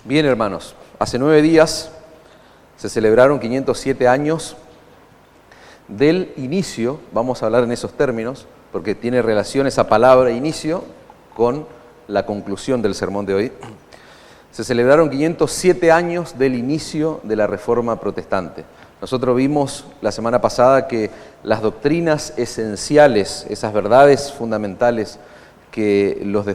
Bien, hermanos, hace 9 días se celebraron 507 años del inicio, vamos a hablar en esos términos, porque tiene relación esa palabra inicio con la conclusión del sermón de hoy. Se celebraron 507 años del inicio de la Reforma Protestante. Nosotros vimos la semana pasada que las doctrinas esenciales, esas verdades fundamentales que los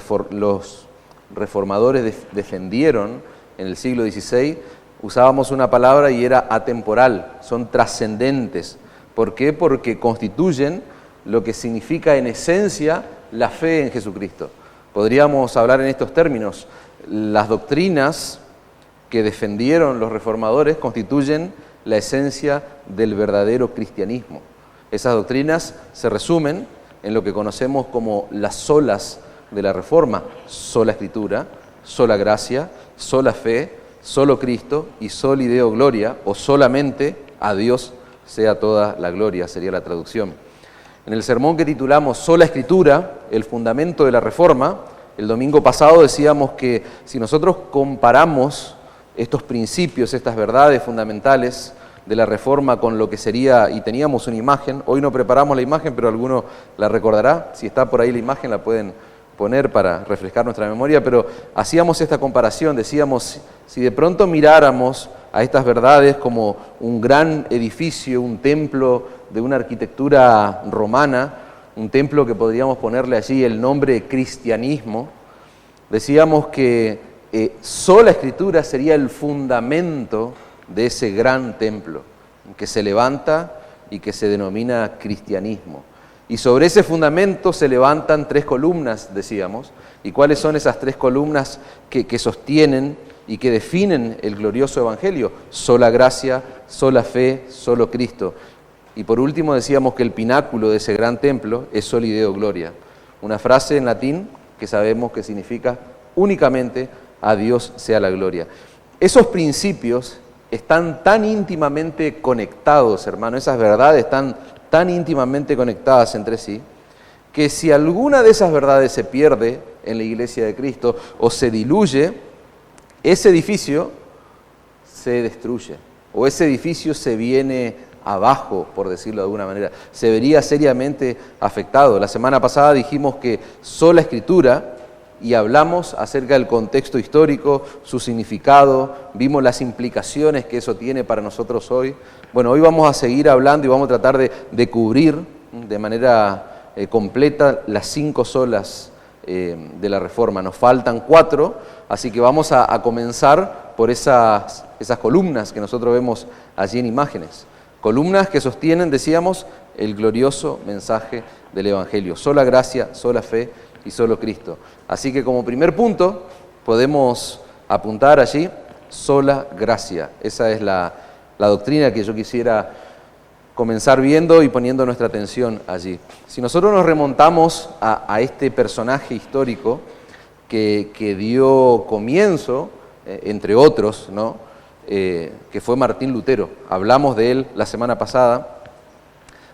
reformadores defendieron en el siglo XVI, usábamos una palabra y era atemporal, son trascendentes. ¿Por qué? Porque constituyen lo que significa en esencia la fe en Jesucristo. Podríamos hablar en estos términos. Las doctrinas que defendieron los reformadores constituyen la esencia del verdadero cristianismo. Esas doctrinas se resumen en lo que conocemos como las solas de la Reforma: sola Escritura, sola gracia, sola fe, solo Cristo y soli Deo gloria, o solamente a Dios sea toda la gloria, sería la traducción. En el sermón que titulamos Sola Escritura, el fundamento de la Reforma, el domingo pasado decíamos que si nosotros comparamos estos principios, estas verdades fundamentales de la Reforma con lo que sería, y teníamos una imagen, hoy no preparamos la imagen, pero alguno la recordará, si está por ahí la imagen la pueden poner para refrescar nuestra memoria, pero hacíamos esta comparación, decíamos, si de pronto miráramos a estas verdades como un gran edificio, un templo de una arquitectura romana, un templo que podríamos ponerle allí el nombre cristianismo, decíamos que sola Escritura sería el fundamento de ese gran templo que se levanta y que se denomina cristianismo. Y sobre ese fundamento se levantan 3 columnas, decíamos. ¿Y cuáles son esas 3 columnas que sostienen y que definen el glorioso Evangelio? Sola gracia, sola fe, solo Cristo. Y por último decíamos que el pináculo de ese gran templo es soli Deo gloria. Una frase en latín que sabemos que significa únicamente a Dios sea la gloria. Esos principios están tan íntimamente conectados, hermano, esas verdades están tan íntimamente conectadas entre sí, que si alguna de esas verdades se pierde en la Iglesia de Cristo o se diluye, ese edificio se destruye, o ese edificio se viene abajo, por decirlo de alguna manera, se vería seriamente afectado. La semana pasada dijimos que sola Escritura, y hablamos acerca del contexto histórico, su significado, vimos las implicaciones que eso tiene para nosotros hoy. Bueno, hoy vamos a seguir hablando y vamos a tratar de cubrir de manera completa las 5 solas de la Reforma. Nos faltan 4, así que vamos a comenzar por esas columnas que nosotros vemos allí en imágenes. Columnas que sostienen, decíamos, el glorioso mensaje del Evangelio. Sola gracia, sola fe y solo Cristo. Así que como primer punto podemos apuntar allí sola gracia. Esa es la doctrina que yo quisiera comenzar viendo y poniendo nuestra atención allí. Si nosotros nos remontamos a este personaje histórico que dio comienzo, entre otros, ¿no? Que fue Martín Lutero. Hablamos de él la semana pasada,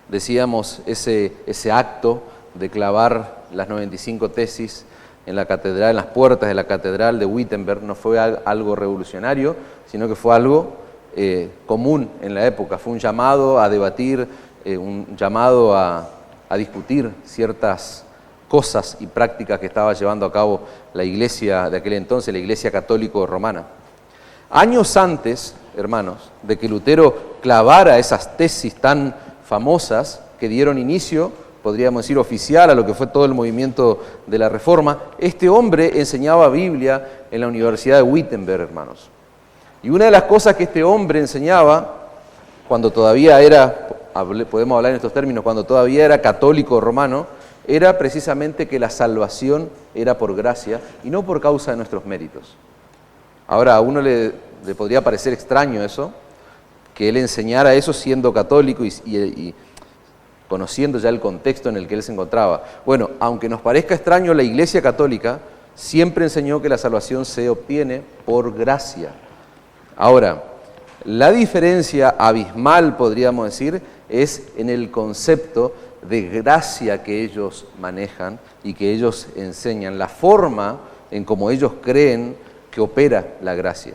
decíamos ese acto de clavar las 95 tesis en la catedral, en las puertas de la catedral de Wittenberg, no fue algo revolucionario, sino que fue algo común en la época. Fue un llamado a debatir, un llamado a discutir ciertas cosas y prácticas que estaba llevando a cabo la iglesia de aquel entonces, la iglesia católico romana. Años antes, hermanos, de que Lutero clavara esas tesis tan famosas que dieron inicio, podríamos decir oficial, a lo que fue todo el movimiento de la Reforma, este hombre enseñaba Biblia en la Universidad de Wittenberg, hermanos. Y una de las cosas que este hombre enseñaba, cuando todavía era, podemos hablar en estos términos, cuando todavía era católico romano, era precisamente que la salvación era por gracia y no por causa de nuestros méritos. Ahora, a uno le podría parecer extraño eso, que él enseñara eso siendo católico y conociendo ya el contexto en el que él se encontraba. Bueno, aunque nos parezca extraño, la Iglesia Católica siempre enseñó que la salvación se obtiene por gracia. Ahora, la diferencia abismal, podríamos decir, es en el concepto de gracia que ellos manejan y que ellos enseñan, la forma en cómo ellos creen que opera la gracia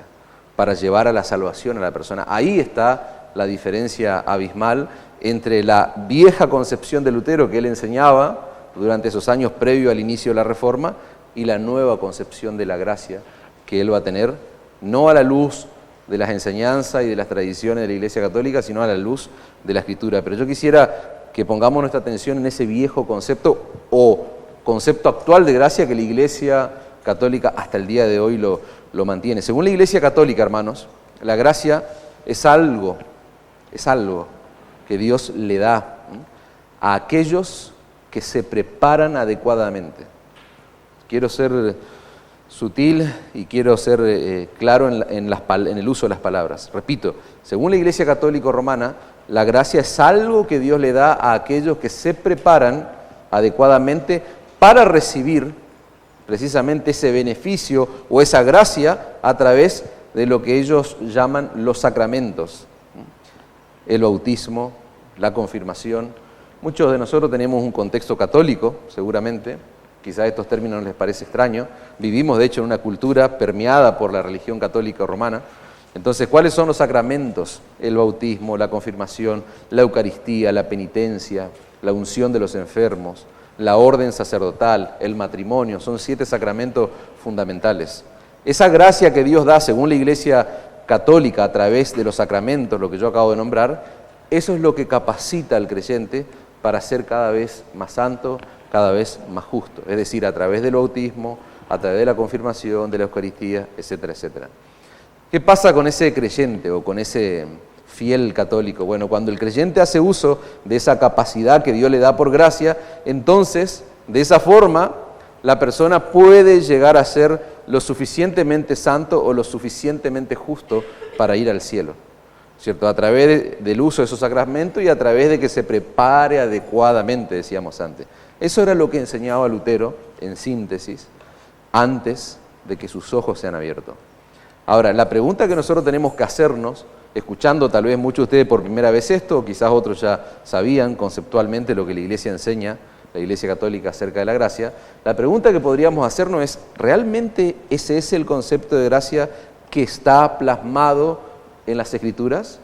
para llevar a la salvación a la persona. Ahí está la diferencia abismal entre la vieja concepción de Lutero que él enseñaba durante esos años previo al inicio de la Reforma y la nueva concepción de la gracia que él va a tener, no a la luz de las enseñanzas y de las tradiciones de la Iglesia Católica, sino a la luz de la Escritura. Pero yo quisiera que pongamos nuestra atención en ese viejo concepto o concepto actual de gracia que la Iglesia Católica hasta el día de hoy lo mantiene. Según la Iglesia Católica, hermanos, la gracia es algo que Dios le da a aquellos que se preparan adecuadamente. Quiero ser sutil y quiero ser claro en el uso de las palabras. Repito, según la Iglesia Católica Romana, la gracia es algo que Dios le da a aquellos que se preparan adecuadamente para recibir precisamente ese beneficio o esa gracia a través de lo que ellos llaman los sacramentos. El bautismo, la confirmación. Muchos de nosotros tenemos un contexto católico, seguramente. Quizás estos términos les parece extraños. Vivimos, de hecho, en una cultura permeada por la religión católica romana. Entonces, ¿cuáles son los sacramentos? El bautismo, la confirmación, la Eucaristía, la penitencia, la unción de los enfermos, la orden sacerdotal, el matrimonio. Son 7 sacramentos fundamentales. Esa gracia que Dios da, según la Iglesia Católica, a través de los sacramentos, lo que yo acabo de nombrar, eso es lo que capacita al creyente para ser cada vez más santo, cada vez más justo. Es decir, a través del bautismo, a través de la confirmación, de la Eucaristía, etcétera, etcétera. ¿Qué pasa con ese creyente o con ese fiel católico? Bueno, cuando el creyente hace uso de esa capacidad que Dios le da por gracia, entonces, de esa forma, la persona puede llegar a ser lo suficientemente santo o lo suficientemente justo para ir al cielo, ¿cierto? A través del uso de esos sacramentos y a través de que se prepare adecuadamente, decíamos antes. Eso era lo que enseñaba Lutero, en síntesis, antes de que sus ojos sean abiertos. Ahora, la pregunta que nosotros tenemos que hacernos, escuchando tal vez muchos de ustedes por primera vez esto, o quizás otros ya sabían conceptualmente lo que la Iglesia enseña, la Iglesia Católica acerca de la gracia, la pregunta que podríamos hacernos es, ¿realmente ese es el concepto de gracia que está plasmado en las Escrituras?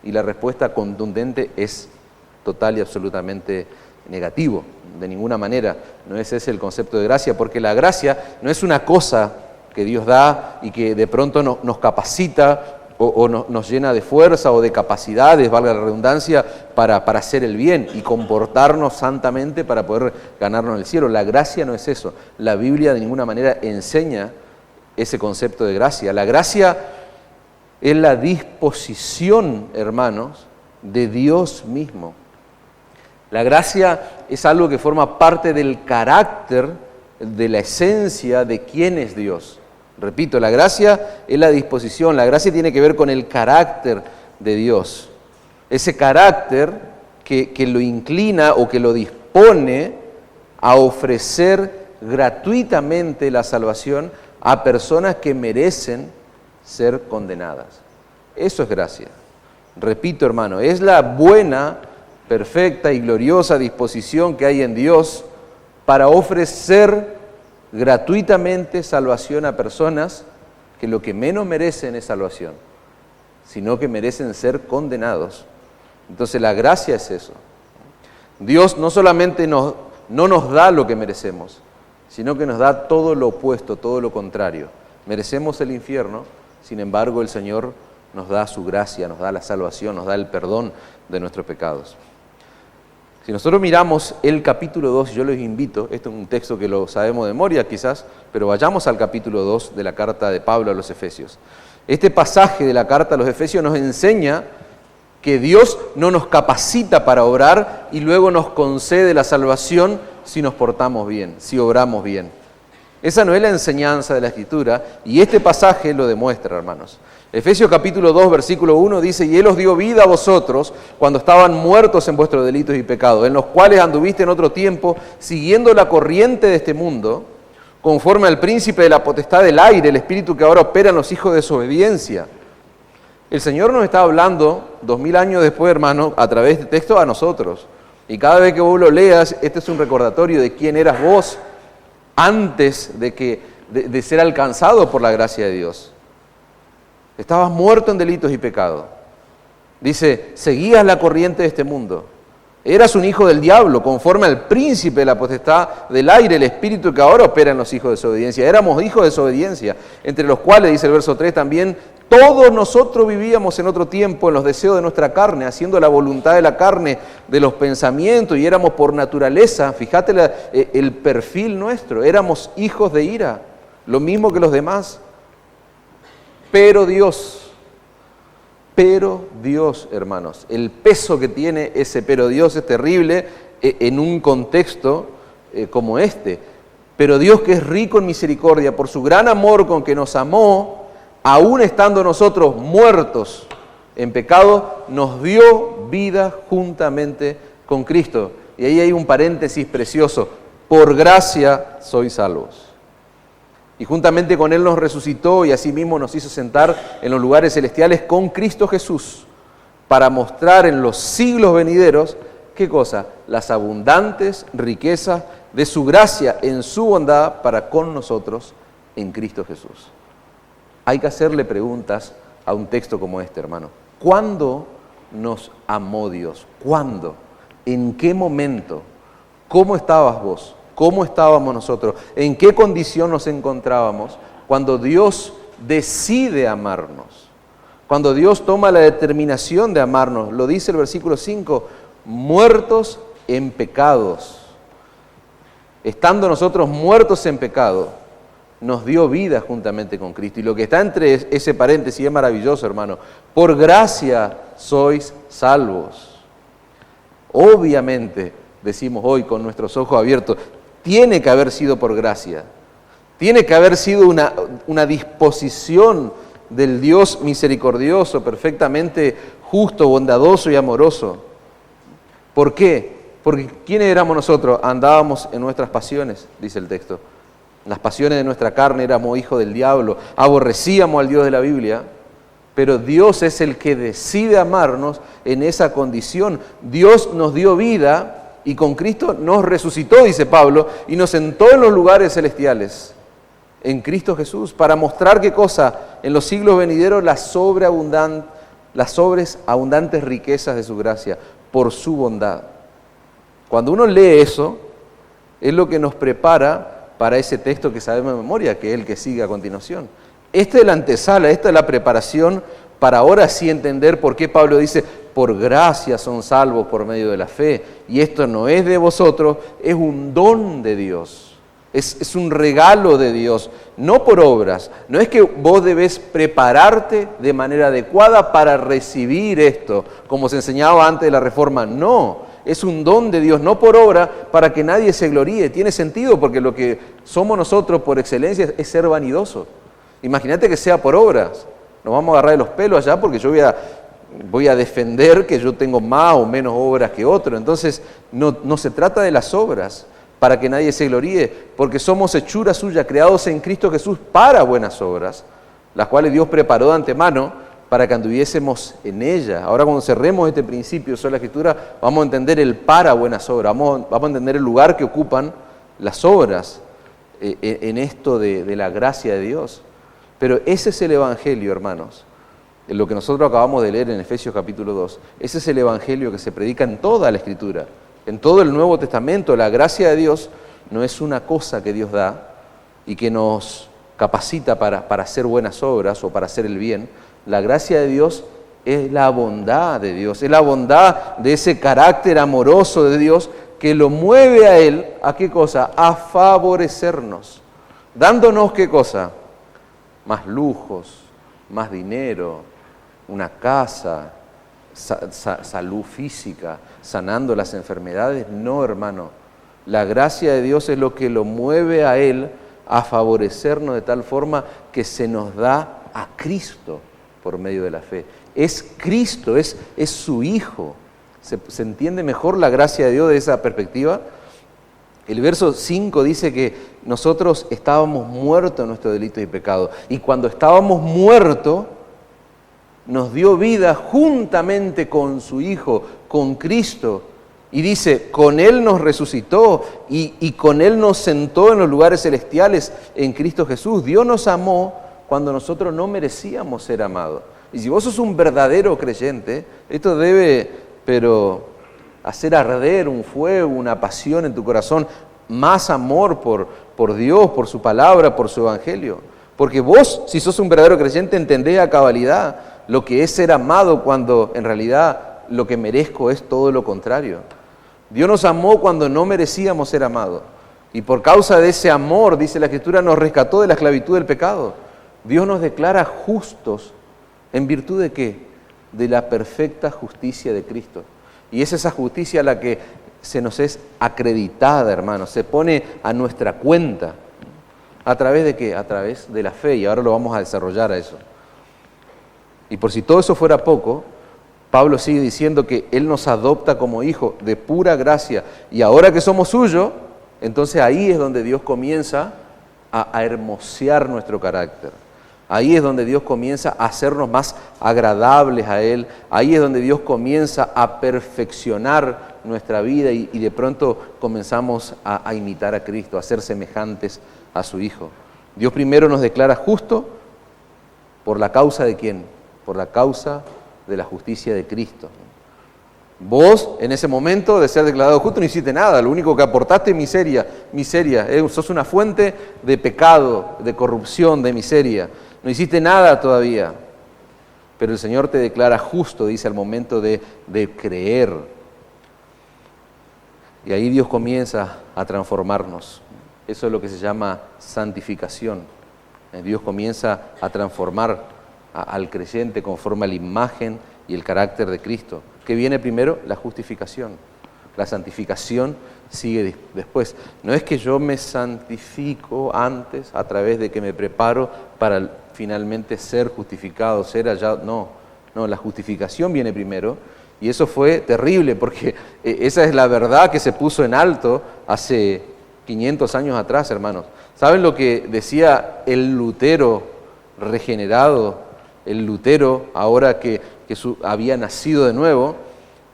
Y la respuesta contundente es total y absolutamente negativo. De ninguna manera no es ese el concepto de gracia, porque la gracia no es una cosa que Dios da y que de pronto nos capacita o nos llena de fuerza o de capacidades, valga la redundancia, para hacer el bien y comportarnos santamente para poder ganarnos el cielo. La gracia no es eso. La Biblia de ninguna manera enseña ese concepto de gracia. La gracia es la disposición, hermanos, de Dios mismo. La gracia es algo que forma parte del carácter, de la esencia de quién es Dios. Repito, la gracia es la disposición, la gracia tiene que ver con el carácter de Dios. Ese carácter que lo inclina o que lo dispone a ofrecer gratuitamente la salvación a personas que merecen ser condenadas. Eso es gracia. Repito, hermano, es la buena, perfecta y gloriosa disposición que hay en Dios para ofrecer gratuitamente salvación a personas que lo que menos merecen es salvación, sino que merecen ser condenados. Entonces la gracia es eso. Dios no solamente no nos da lo que merecemos, sino que nos da todo lo opuesto, todo lo contrario. Merecemos el infierno, sin embargo el Señor nos da su gracia, nos da la salvación, nos da el perdón de nuestros pecados. Si nosotros miramos el capítulo 2, yo les invito, este es un texto que lo sabemos de memoria quizás, pero vayamos al capítulo 2 de la carta de Pablo a los Efesios. Este pasaje de la carta a los Efesios nos enseña que Dios no nos capacita para obrar y luego nos concede la salvación si nos portamos bien, si obramos bien. Esa no es la enseñanza de la Escritura y este pasaje lo demuestra, hermanos. Efesios capítulo 2, versículo 1 dice, y Él os dio vida a vosotros cuando estaban muertos en vuestros delitos y pecados, en los cuales anduviste en otro tiempo, siguiendo la corriente de este mundo, conforme al príncipe de la potestad del aire, el espíritu que ahora opera en los hijos de desobediencia. El Señor nos está hablando 2000 años después, hermano, a través de texto a nosotros. Y cada vez que vos lo leas, este es un recordatorio de quién eras vos antes de que de ser alcanzado por la gracia de Dios. Estabas muerto en delitos y pecados. Dice, seguías la corriente de este mundo. Eras un hijo del diablo, conforme al príncipe de la potestad del aire, el espíritu que ahora opera en los hijos de desobediencia. Éramos hijos de desobediencia, entre los cuales, dice el verso 3 también, todos nosotros vivíamos en otro tiempo en los deseos de nuestra carne, haciendo la voluntad de la carne, de los pensamientos, y éramos por naturaleza, fíjate el perfil nuestro, éramos hijos de ira, lo mismo que los demás. Pero Dios, hermanos, el peso que tiene ese pero Dios es terrible en un contexto como este. Pero Dios, que es rico en misericordia, por su gran amor con que nos amó, aún estando nosotros muertos en pecado, nos dio vida juntamente con Cristo. Y ahí hay un paréntesis precioso. Por gracia sois salvos. Y juntamente con Él nos resucitó y asimismo nos hizo sentar en los lugares celestiales con Cristo Jesús, para mostrar en los siglos venideros, ¿qué cosa? Las abundantes riquezas de su gracia en su bondad para con nosotros en Cristo Jesús. Hay que hacerle preguntas a un texto como este, hermano. ¿Cuándo nos amó Dios? ¿Cuándo? ¿En qué momento? ¿Cómo estabas vos? ¿Cómo estábamos nosotros? ¿En qué condición nos encontrábamos cuando Dios decide amarnos? Cuando Dios toma la determinación de amarnos. Lo dice el versículo 5, muertos en pecados. Estando nosotros muertos en pecado, nos dio vida juntamente con Cristo. Y lo que está entre ese paréntesis es maravilloso, hermano. Por gracia sois salvos. Obviamente, decimos hoy con nuestros ojos abiertos, tiene que haber sido por gracia. Tiene que haber sido una disposición del Dios misericordioso, perfectamente justo, bondadoso y amoroso. ¿Por qué? Porque ¿quiénes éramos nosotros? Andábamos en nuestras pasiones, dice el texto. Las pasiones de nuestra carne, éramos hijos del diablo, aborrecíamos al Dios de la Biblia, pero Dios es el que decide amarnos en esa condición. Dios nos dio vida y con Cristo nos resucitó, dice Pablo, y nos sentó en los lugares celestiales, en Cristo Jesús, para mostrar qué cosa, en los siglos venideros, las sobreabundantes riquezas de su gracia, por su bondad. Cuando uno lee eso, es lo que nos prepara para ese texto que sabemos de memoria, que es el que sigue a continuación. Esta es la antesala, esta es la preparación para ahora sí entender por qué Pablo dice, por gracia son salvos por medio de la fe. Y esto no es de vosotros, es un don de Dios. Es un regalo de Dios, no por obras. No es que vos debés prepararte de manera adecuada para recibir esto, como se enseñaba antes de la Reforma. No, es un don de Dios, no por obra, para que nadie se gloríe. Tiene sentido porque lo que somos nosotros por excelencia es ser vanidosos. Imagínate que sea por obras. Nos vamos a agarrar de los pelos allá porque yo voy a defender que yo tengo más o menos obras que otro. Entonces, no se trata de las obras para que nadie se gloríe, porque somos hechura suya, creados en Cristo Jesús para buenas obras, las cuales Dios preparó de antemano para que anduviésemos en ellas. Ahora cuando cerremos este principio sobre la Escritura, vamos a entender el para buenas obras, vamos a entender el lugar que ocupan las obras en esto de la gracia de Dios. Pero ese es el Evangelio, hermanos. En lo que nosotros acabamos de leer en Efesios capítulo 2. Ese es el Evangelio que se predica en toda la Escritura, en todo el Nuevo Testamento. La gracia de Dios no es una cosa que Dios da y que nos capacita para hacer buenas obras o para hacer el bien. La gracia de Dios es la bondad de Dios, es la bondad de ese carácter amoroso de Dios que lo mueve a Él, ¿a qué cosa? A favorecernos. Dándonos, ¿qué cosa? Más lujos, más dinero, una casa, salud física, sanando las enfermedades. No, hermano. La gracia de Dios es lo que lo mueve a Él a favorecernos de tal forma que se nos da a Cristo por medio de la fe. Es Cristo, es su Hijo. ¿Se entiende mejor la gracia de Dios de esa perspectiva? El verso 5 dice que nosotros estábamos muertos en nuestros delitos y pecados. Y cuando estábamos muertos, nos dio vida juntamente con su Hijo, con Cristo. Y dice, con Él nos resucitó y con Él nos sentó en los lugares celestiales en Cristo Jesús. Dios nos amó cuando nosotros no merecíamos ser amados. Y si vos sos un verdadero creyente, esto debe, pero, hacer arder un fuego, una pasión en tu corazón, más amor por Dios, por su palabra, por su evangelio. Porque vos, si sos un verdadero creyente, entendés a cabalidad lo que es ser amado cuando en realidad lo que merezco es todo lo contrario. Dios nos amó cuando no merecíamos ser amados. Y por causa de ese amor, dice la Escritura, nos rescató de la esclavitud del pecado. Dios nos declara justos. ¿En virtud de qué? De la perfecta justicia de Cristo. Y es esa justicia la que se nos es acreditada, hermanos. Se pone a nuestra cuenta. ¿A través de qué? A través de la fe. Y ahora lo vamos a desarrollar a eso. Y por si todo eso fuera poco, Pablo sigue diciendo que Él nos adopta como hijos de pura gracia. Y ahora que somos suyos, entonces ahí es donde Dios comienza a hermosear nuestro carácter. Ahí es donde Dios comienza a hacernos más agradables a Él. Ahí es donde Dios comienza a perfeccionar nuestra vida y de pronto comenzamos a imitar a Cristo, a ser semejantes a su Hijo. Dios primero nos declara justo por la causa de ¿quién? Por la causa de la justicia de Cristo. Vos, en ese momento de ser declarado justo, no hiciste nada. Lo único que aportaste es miseria. Sos una fuente de pecado, de corrupción, de miseria. No hiciste nada todavía. Pero el Señor te declara justo, dice, al momento de creer. Y ahí Dios comienza a transformarnos. Eso es lo que se llama santificación. Dios comienza a transformar al creyente conforme a la imagen y el carácter de Cristo. ¿Qué viene primero? La justificación. La santificación sigue después. No es que yo me santifico antes a través de que me preparo para finalmente ser justificado, ser hallado. No, la justificación viene primero. Y eso fue terrible porque esa es la verdad que se puso en alto hace 500 años atrás, hermanos. ¿Saben lo que decía el Lutero regenerado? El Lutero, ahora que había nacido de nuevo,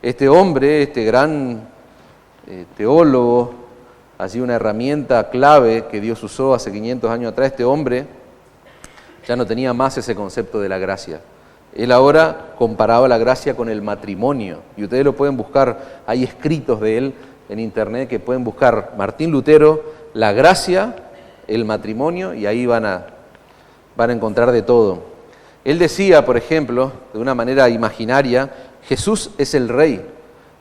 este hombre, este gran teólogo, así una herramienta clave que Dios usó hace 500 años atrás, este hombre ya no tenía más ese concepto de la gracia. Él ahora comparaba la gracia con el matrimonio, y ustedes lo pueden buscar, hay escritos de él en internet que pueden buscar Martín Lutero, la gracia, el matrimonio, y ahí van a encontrar de todo. Él decía, por ejemplo, de una manera imaginaria, Jesús es el Rey,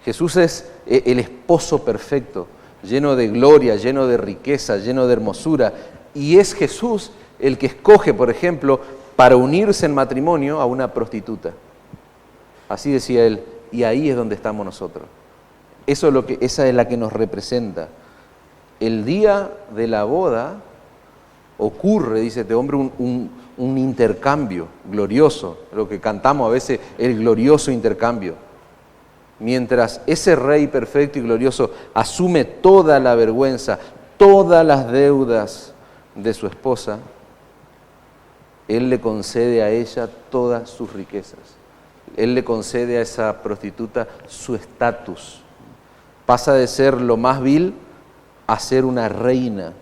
Jesús es el esposo perfecto, lleno de gloria, lleno de riqueza, lleno de hermosura, y es Jesús el que escoge, por ejemplo, para unirse en matrimonio a una prostituta. Así decía él, y ahí es donde estamos nosotros. Esa es la que nos representa. El día de la boda ocurre, dice este hombre, un intercambio glorioso, lo que cantamos a veces, el glorioso intercambio. Mientras ese Rey perfecto y glorioso asume toda la vergüenza, todas las deudas de su esposa, Él le concede a ella todas sus riquezas. Él le concede a esa prostituta su estatus. Pasa de ser lo más vil a ser una reina.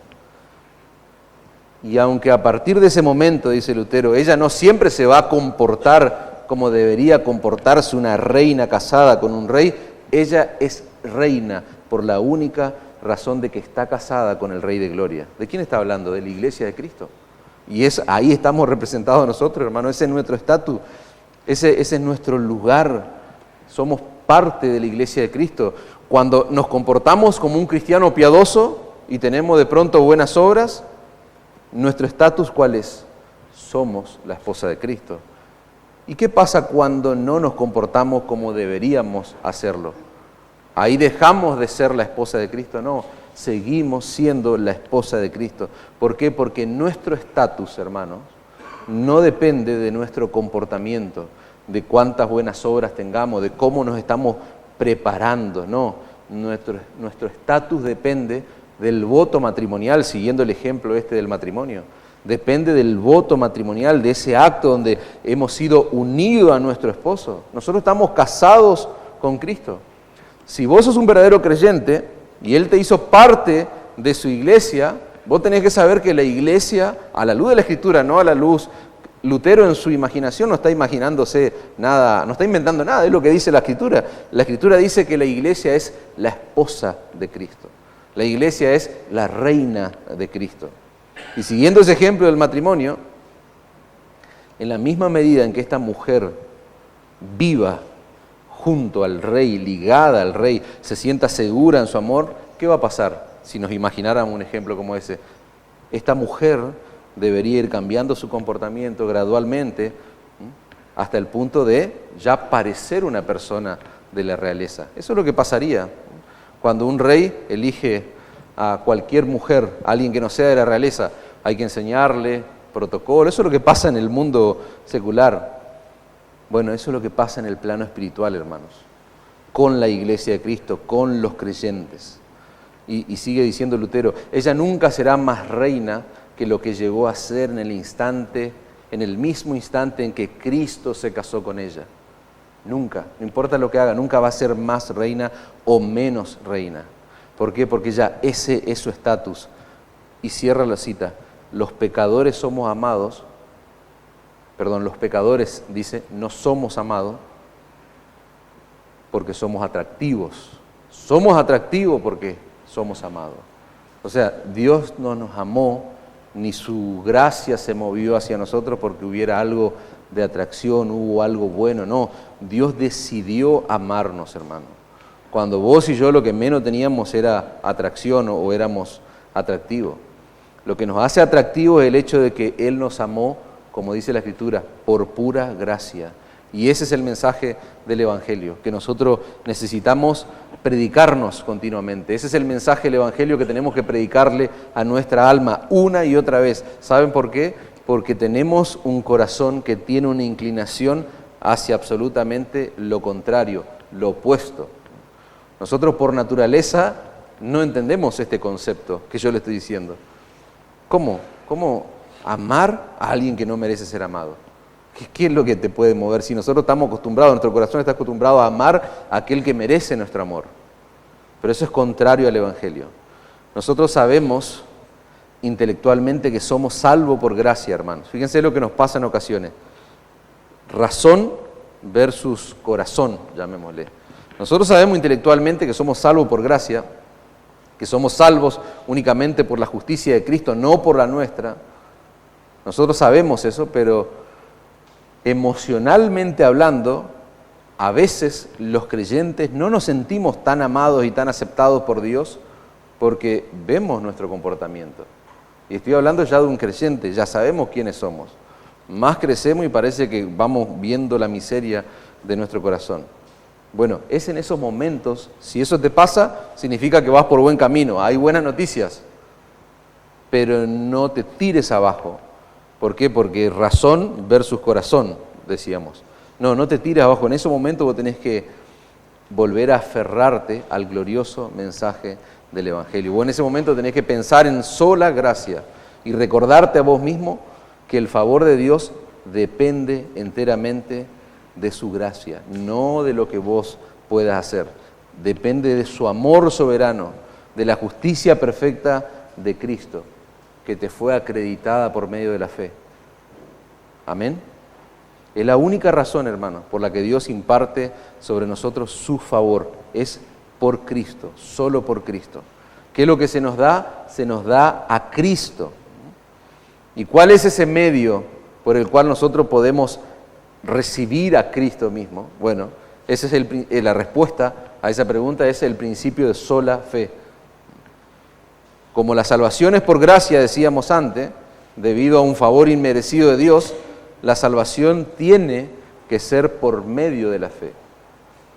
Y aunque a partir de ese momento, dice Lutero, ella no siempre se va a comportar como debería comportarse una reina casada con un rey, ella es reina por la única razón de que está casada con el Rey de Gloria. ¿De quién está hablando? De la Iglesia de Cristo. Y ahí estamos representados nosotros, hermano, ese es nuestro estatus, ese es nuestro lugar, somos parte de la Iglesia de Cristo. Cuando nos comportamos como un cristiano piadoso y tenemos de pronto buenas obras, nuestro estatus, ¿cuál es? Somos la esposa de Cristo. ¿Y qué pasa cuando no nos comportamos como deberíamos hacerlo? ¿Ahí dejamos de ser la esposa de Cristo? No, seguimos siendo la esposa de Cristo. ¿Por qué? Porque nuestro estatus, hermanos, no depende de nuestro comportamiento, de cuántas buenas obras tengamos, de cómo nos estamos preparando. No, nuestro estatus depende del voto matrimonial, siguiendo el ejemplo del matrimonio. Depende del voto matrimonial, de ese acto donde hemos sido unidos a nuestro esposo. Nosotros estamos casados con Cristo. Si vos sos un verdadero creyente y Él te hizo parte de su iglesia, vos tenés que saber que la iglesia, a la luz de la Escritura, no a la luz, Lutero en su imaginación no está imaginándose nada, no está inventando nada, es lo que dice la Escritura. La Escritura dice que la iglesia es la esposa de Cristo. La iglesia es la reina de Cristo. Y siguiendo ese ejemplo del matrimonio, en la misma medida en que esta mujer viva junto al rey, ligada al rey, se sienta segura en su amor, ¿qué va a pasar si nos imagináramos un ejemplo como ese? Esta mujer debería ir cambiando su comportamiento gradualmente hasta el punto de ya parecer una persona de la realeza. Eso es lo que pasaría cuando un rey elige a cualquier mujer, a alguien que no sea de la realeza. Hay que enseñarle protocolo, eso es lo que pasa en el mundo secular. Bueno, eso es lo que pasa en el plano espiritual, hermanos, con la iglesia de Cristo, con los creyentes. Y sigue diciendo Lutero, ella nunca será más reina que lo que llegó a ser en el mismo instante en que Cristo se casó con ella. Nunca, no importa lo que haga, nunca va a ser más reina o menos reina. ¿Por qué? Porque ya ese es su estatus. Y cierra la cita, los pecadores, dice, no somos amados porque somos atractivos. Somos atractivos porque somos amados. O sea, Dios no nos amó, ni su gracia se movió hacia nosotros porque hubiera algo de atracción, hubo algo bueno. No, Dios decidió amarnos, hermano. Cuando vos y yo lo que menos teníamos era atracción o éramos atractivos. Lo que nos hace atractivos es el hecho de que Él nos amó, como dice la Escritura, por pura gracia. Y ese es el mensaje del Evangelio, que nosotros necesitamos predicarnos continuamente. Ese es el mensaje del Evangelio que tenemos que predicarle a nuestra alma una y otra vez. ¿Saben por qué? Porque tenemos un corazón que tiene una inclinación hacia absolutamente lo contrario, lo opuesto. Nosotros por naturaleza no entendemos este concepto que yo le estoy diciendo. ¿Cómo? ¿Cómo amar a alguien que no merece ser amado? ¿Qué es lo que te puede mover? Si nosotros estamos acostumbrados, nuestro corazón está acostumbrado a amar a aquel que merece nuestro amor. Pero eso es contrario al Evangelio. Nosotros sabemos intelectualmente que somos salvos por gracia, hermanos. Fíjense lo que nos pasa en ocasiones. Razón versus corazón, llamémosle. Nosotros sabemos intelectualmente que somos salvos por gracia, que somos salvos únicamente por la justicia de Cristo, no por la nuestra. Nosotros sabemos eso, pero emocionalmente hablando, a veces los creyentes no nos sentimos tan amados y tan aceptados por Dios porque vemos nuestro comportamiento. Y estoy hablando ya de un creyente, ya sabemos quiénes somos. Más crecemos y parece que vamos viendo la miseria de nuestro corazón. Bueno, es en esos momentos, si eso te pasa, significa que vas por buen camino, hay buenas noticias, pero no te tires abajo. ¿Por qué? Porque razón versus corazón, decíamos. No te tires abajo, en ese momento vos tenés que volver a aferrarte al glorioso mensaje del Evangelio. Vos en ese momento tenés que pensar en sola gracia y recordarte a vos mismo que el favor de Dios depende enteramente de su gracia, no de lo que vos puedas hacer. Depende de su amor soberano, de la justicia perfecta de Cristo, que te fue acreditada por medio de la fe. Amén. Es la única razón, hermano, por la que Dios imparte sobre nosotros su favor. Es por Cristo, solo por Cristo. ¿Qué es lo que se nos da? Se nos da a Cristo. ¿Y cuál es ese medio por el cual nosotros podemos recibir a Cristo mismo? Bueno, esa es la respuesta a esa pregunta, es el principio de sola fe. Como la salvación es por gracia, decíamos antes, debido a un favor inmerecido de Dios, la salvación tiene que ser por medio de la fe.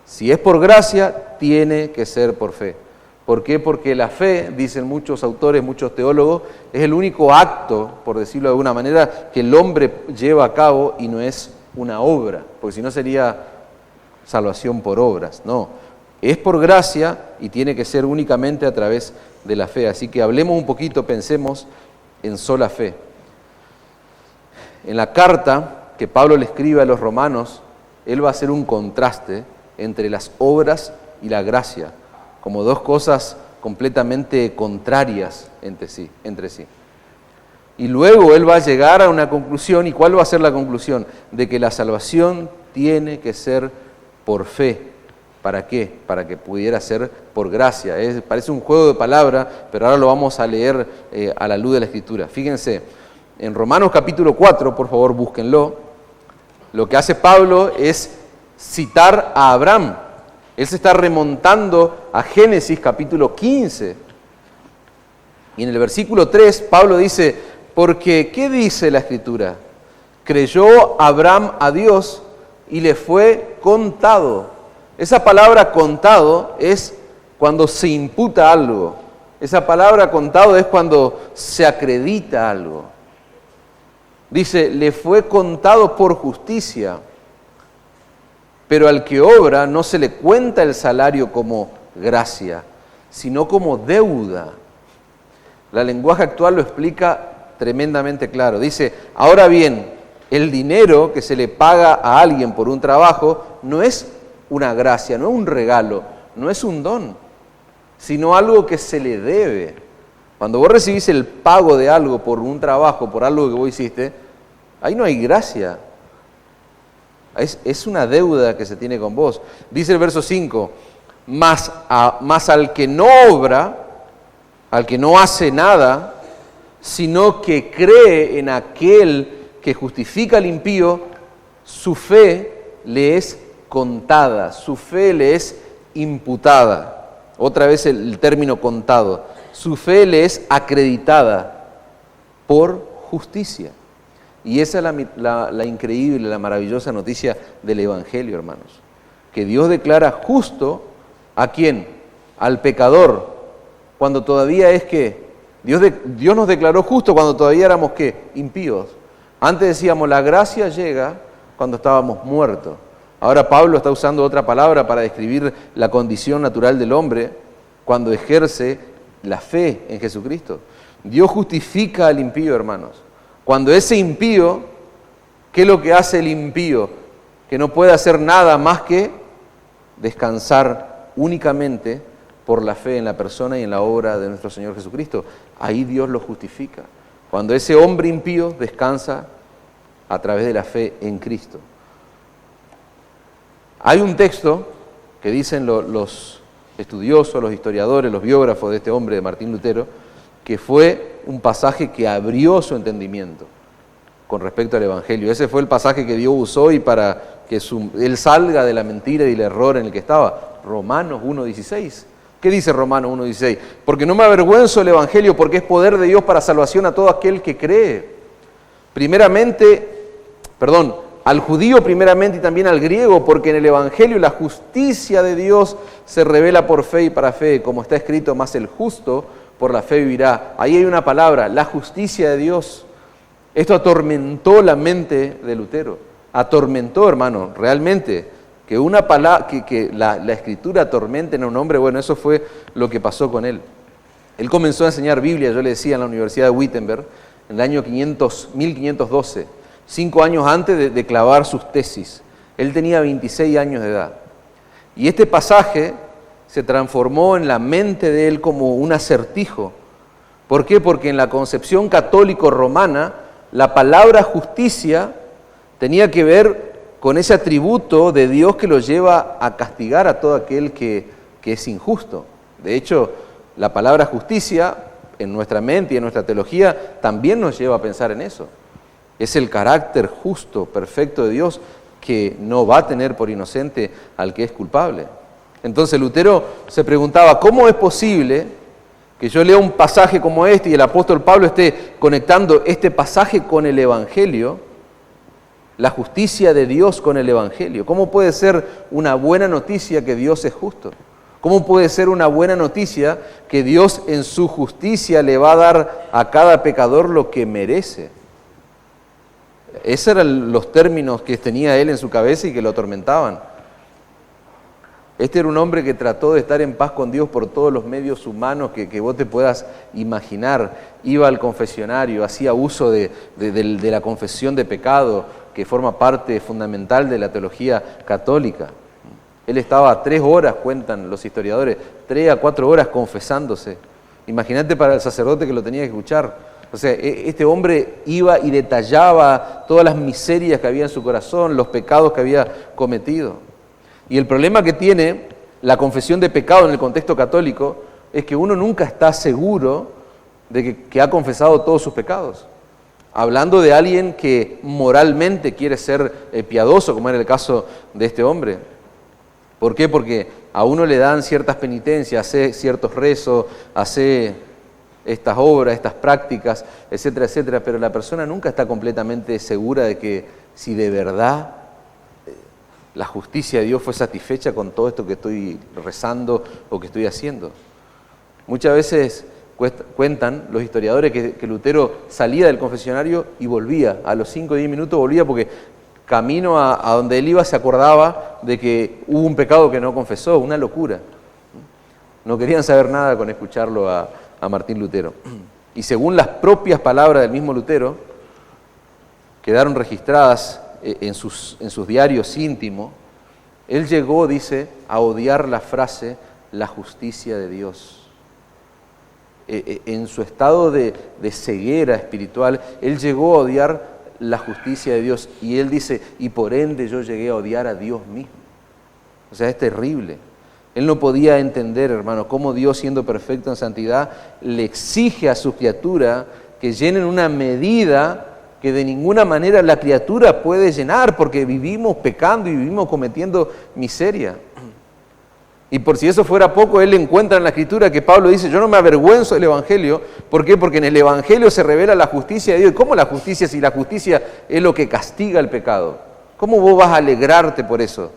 Si es por gracia, tiene que ser por fe. ¿Por qué? Porque la fe, dicen muchos autores, muchos teólogos, es el único acto, por decirlo de alguna manera, que el hombre lleva a cabo y no es una obra, porque si no sería salvación por obras. No, es por gracia y tiene que ser únicamente a través de la fe. Así que hablemos un poquito, pensemos en sola fe. En la carta que Pablo le escribe a los romanos, él va a hacer un contraste entre las obras y la gracia, como dos cosas completamente contrarias entre sí. Y luego él va a llegar a una conclusión, ¿y cuál va a ser la conclusión? De que la salvación tiene que ser por fe. ¿Para qué? Para que pudiera ser por gracia. Parece un juego de palabras, pero ahora lo vamos a leer a la luz de la Escritura. Fíjense, en Romanos capítulo 4, por favor búsquenlo, lo que hace Pablo es citar a Abraham. Él se está remontando a Génesis capítulo 15. Y en el versículo 3, Pablo dice, porque, ¿qué dice la Escritura? Creyó Abraham a Dios y le fue contado. Esa palabra contado es cuando se imputa algo. Esa palabra contado es cuando se acredita algo. Dice, le fue contado por justicia, pero al que obra no se le cuenta el salario como gracia, sino como deuda. La lenguaje actual lo explica tremendamente claro. Dice, ahora bien, el dinero que se le paga a alguien por un trabajo no es una gracia, no es un regalo, no es un don, sino algo que se le debe. Cuando vos recibís el pago de algo por un trabajo, por algo que vos hiciste, ahí no hay gracia. Es una deuda que se tiene con vos. Dice el verso 5, mas al que no obra, al que no hace nada, sino que cree en aquel que justifica al impío, su fe le es contada, su fe le es imputada. Otra vez el término contado. Su fe le es acreditada por justicia. Y esa es la increíble, la maravillosa noticia del Evangelio, hermanos. Que Dios declara justo ¿a quién? Al pecador, cuando todavía es que Dios nos declaró justo cuando todavía éramos ¿qué? Impíos. Antes decíamos, la gracia llega cuando estábamos muertos. Ahora Pablo está usando otra palabra para describir la condición natural del hombre cuando ejerce la fe en Jesucristo. Dios justifica al impío, hermanos. Cuando ese impío, ¿qué es lo que hace el impío? Que no puede hacer nada más que descansar únicamente por la fe en la persona y en la obra de nuestro Señor Jesucristo. Ahí Dios lo justifica. Cuando ese hombre impío descansa a través de la fe en Cristo. Hay un texto que dicen los estudiosos, los historiadores, los biógrafos de este hombre, de Martín Lutero, que fue un pasaje que abrió su entendimiento con respecto al Evangelio. Ese fue el pasaje que Dios usó y para que él salga de la mentira y el error en el que estaba. Romanos 1.16. ¿Qué dice Romanos 1.16? Porque no me avergüenzo del Evangelio, porque es poder de Dios para salvación a todo aquel que cree. Al judío primeramente y también al griego, porque en el Evangelio la justicia de Dios se revela por fe y para fe, como está escrito, más el justo por la fe vivirá. Ahí hay una palabra, la justicia de Dios. Esto atormentó la mente de Lutero. Atormentó, hermano, realmente. Que una palabra, que la Escritura atormente a un hombre, bueno, eso fue lo que pasó con él. Él comenzó a enseñar Biblia, yo le decía, en la Universidad de Wittenberg, en el año 1512, 5 años antes de clavar sus tesis. Él tenía 26 años de edad. Y este pasaje se transformó en la mente de él como un acertijo. ¿Por qué? Porque en la concepción católico-romana, la palabra justicia tenía que ver con ese atributo de Dios que lo lleva a castigar a todo aquel que es injusto. De hecho, la palabra justicia, en nuestra mente y en nuestra teología, también nos lleva a pensar en eso. Es el carácter justo, perfecto de Dios, que no va a tener por inocente al que es culpable. Entonces Lutero se preguntaba, ¿cómo es posible que yo lea un pasaje como este y el apóstol Pablo esté conectando este pasaje con el Evangelio, la justicia de Dios con el Evangelio? ¿Cómo puede ser una buena noticia que Dios es justo? ¿Cómo puede ser una buena noticia que Dios en su justicia le va a dar a cada pecador lo que merece? Esos eran los términos que tenía él en su cabeza y que lo atormentaban. Este era un hombre que trató de estar en paz con Dios por todos los medios humanos que vos te puedas imaginar. Iba al confesionario, hacía uso de la confesión de pecado, que forma parte fundamental de la teología católica. Él estaba 3 horas, cuentan los historiadores, 3 a 4 horas confesándose. Imagínate para el sacerdote que lo tenía que escuchar. O sea, este hombre iba y detallaba todas las miserias que había en su corazón, los pecados que había cometido. Y el problema que tiene la confesión de pecado en el contexto católico es que uno nunca está seguro de que ha confesado todos sus pecados. Hablando de alguien que moralmente quiere ser piadoso, como era el caso de este hombre. ¿Por qué? Porque a uno le dan ciertas penitencias, hace ciertos rezos, hace estas obras, estas prácticas, etcétera, etcétera, pero la persona nunca está completamente segura de que si de verdad la justicia de Dios fue satisfecha con todo esto que estoy rezando o que estoy haciendo. Muchas veces cuentan los historiadores que Lutero salía del confesionario y volvía, a los 5 o 10 minutos volvía porque camino a donde él iba se acordaba de que hubo un pecado que no confesó, una locura. No querían saber nada con escucharlo a Martín Lutero. Y según las propias palabras del mismo Lutero, quedaron registradas en sus diarios íntimos, él llegó, dice, a odiar la frase la justicia de Dios. En su estado de ceguera espiritual, él llegó a odiar la justicia de Dios. Y él dice, y por ende yo llegué a odiar a Dios mismo. O sea, es terrible. Él no podía entender, hermano, cómo Dios, siendo perfecto en santidad, le exige a su criatura que llenen una medida que de ninguna manera la criatura puede llenar, porque vivimos pecando y vivimos cometiendo miseria. Y por si eso fuera poco, él encuentra en la Escritura que Pablo dice, yo no me avergüenzo del Evangelio. ¿Por qué? Porque en el Evangelio se revela la justicia de Dios. ¿Y cómo la justicia si la justicia es lo que castiga el pecado? ¿Cómo vos vas a alegrarte por eso?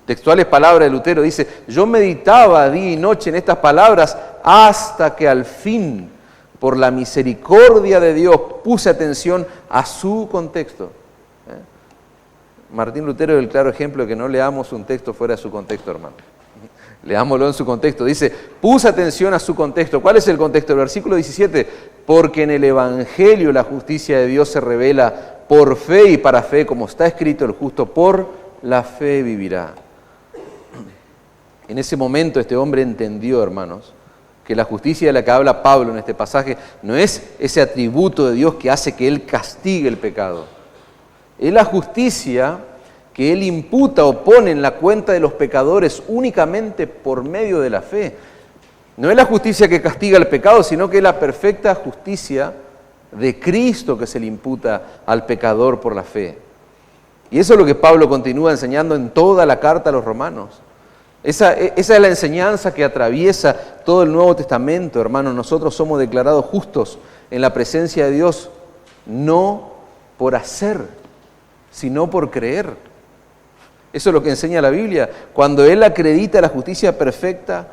Textuales palabras de Lutero, dice, yo meditaba día y noche en estas palabras hasta que al fin, por la misericordia de Dios, puse atención a su contexto. Martín Lutero es el claro ejemplo de que no leamos un texto fuera de su contexto, hermano. Leámoslo en su contexto. Dice, puse atención a su contexto. ¿Cuál es el contexto? El versículo 17, porque en el Evangelio la justicia de Dios se revela por fe y para fe, como está escrito, el justo por la fe vivirá. En ese momento este hombre entendió, hermanos, que la justicia de la que habla Pablo en este pasaje no es ese atributo de Dios que hace que Él castigue el pecado. Es la justicia que Él imputa o pone en la cuenta de los pecadores únicamente por medio de la fe. No es la justicia que castiga el pecado, sino que es la perfecta justicia de Cristo que se le imputa al pecador por la fe. Y eso es lo que Pablo continúa enseñando en toda la carta a los romanos. Esa es la enseñanza que atraviesa todo el Nuevo Testamento, hermanos. Nosotros somos declarados justos en la presencia de Dios, no por hacer, sino por creer. Eso es lo que enseña la Biblia. Cuando Él acredita la justicia perfecta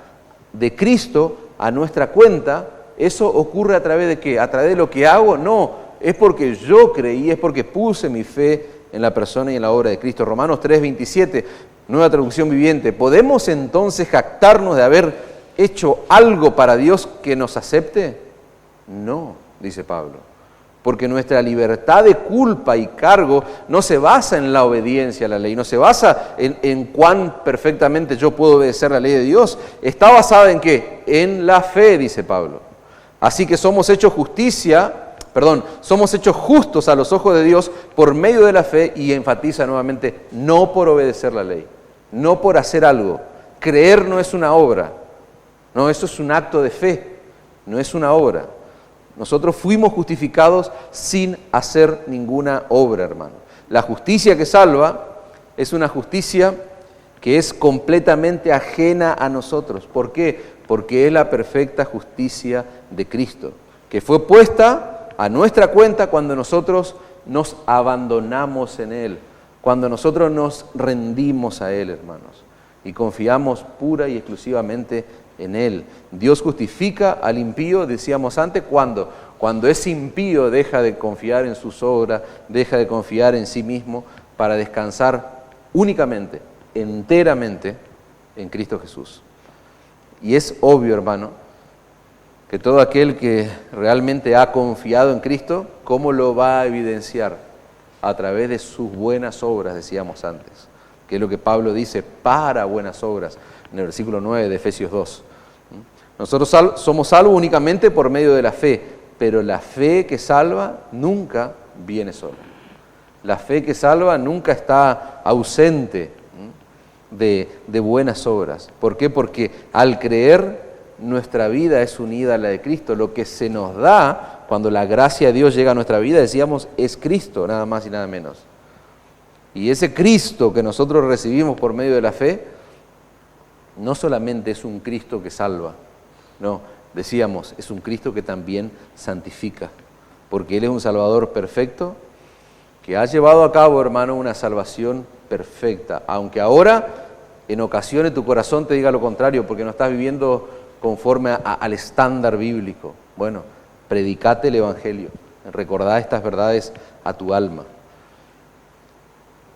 de Cristo a nuestra cuenta, ¿eso ocurre a través de qué? ¿A través de lo que hago? No, es porque yo creí, es porque puse mi fe en la persona y en la obra de Cristo. Romanos 3:27, Nueva Traducción Viviente. ¿Podemos entonces jactarnos de haber hecho algo para Dios que nos acepte? No, dice Pablo. Porque nuestra libertad de culpa y cargo no se basa en la obediencia a la ley, no se basa en cuán perfectamente yo puedo obedecer la ley de Dios. Está basada en ¿qué? En la fe, dice Pablo. Así que somos hechos somos hechos justos a los ojos de Dios por medio de la fe, y enfatiza nuevamente, no por obedecer la ley, no por hacer algo. Creer no es una obra, no, eso es un acto de fe, no es una obra. Nosotros fuimos justificados sin hacer ninguna obra, hermano. La justicia que salva es una justicia que es completamente ajena a nosotros. ¿Por qué? Porque es la perfecta justicia de Cristo, que fue puesta a nuestra cuenta cuando nosotros nos abandonamos en Él, cuando nosotros nos rendimos a Él, hermanos, y confiamos pura y exclusivamente en Él. Dios justifica al impío, decíamos antes, cuando ese impío deja de confiar en sus obras, deja de confiar en sí mismo para descansar únicamente, enteramente en Cristo Jesús. Y es obvio, hermano, que todo aquel que realmente ha confiado en Cristo, ¿cómo lo va a evidenciar? A través de sus buenas obras, decíamos antes. que es lo que Pablo dice, para buenas obras, en el versículo 9 de Efesios 2. Nosotros somos salvos únicamente por medio de la fe, pero la fe que salva nunca viene sola. La fe que salva nunca está ausente de buenas obras. ¿Por qué? Porque al creer nuestra vida es unida a la de Cristo. Lo que se nos da cuando la gracia de Dios llega a nuestra vida, decíamos, es Cristo, nada más y nada menos. Y ese Cristo que nosotros recibimos por medio de la fe, no solamente es un Cristo que salva, no, decíamos, es un Cristo que también santifica, porque Él es un Salvador perfecto, que ha llevado a cabo, hermano, una salvación perfecta, aunque ahora en ocasiones tu corazón te diga lo contrario, porque no estás viviendo conforme al estándar bíblico. Bueno, predicate el Evangelio, recordá estas verdades a tu alma.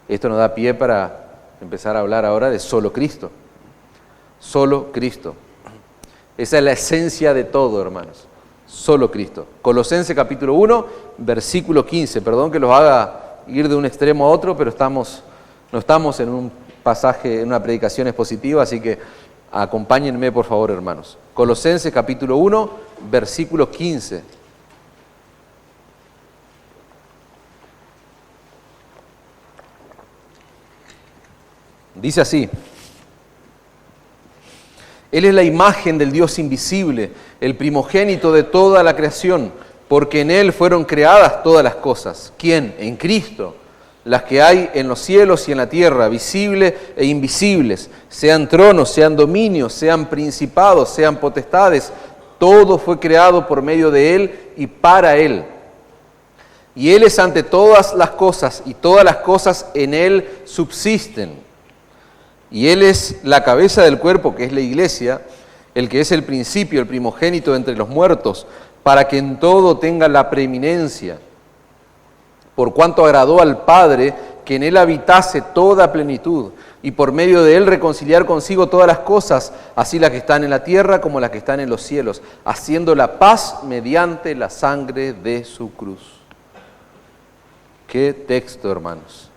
Esto nos da pie para empezar a hablar ahora de solo Cristo. Solo Cristo. Esa es la esencia de todo, hermanos. Solo Cristo. Colosenses capítulo 1, versículo 15. Perdón que los haga ir de un extremo a otro, pero no estamos en un pasaje, en una predicación expositiva, así que acompáñenme, por favor, hermanos. Colosenses capítulo 1, versículo 15. Dice así: Él es la imagen del Dios invisible, el primogénito de toda la creación, porque en Él fueron creadas todas las cosas. ¿Quién? En Cristo. Las que hay en los cielos y en la tierra, visibles e invisibles, sean tronos, sean dominios, sean principados, sean potestades, todo fue creado por medio de Él y para Él. Y Él es ante todas las cosas, y todas las cosas en Él subsisten. Y Él es la cabeza del cuerpo, que es la iglesia, el que es el principio, el primogénito entre los muertos, para que en todo tenga la preeminencia. Por cuanto agradó al Padre que en Él habitase toda plenitud, y por medio de Él reconciliar consigo todas las cosas, así las que están en la tierra como las que están en los cielos, haciendo la paz mediante la sangre de su cruz. Qué texto, hermanos.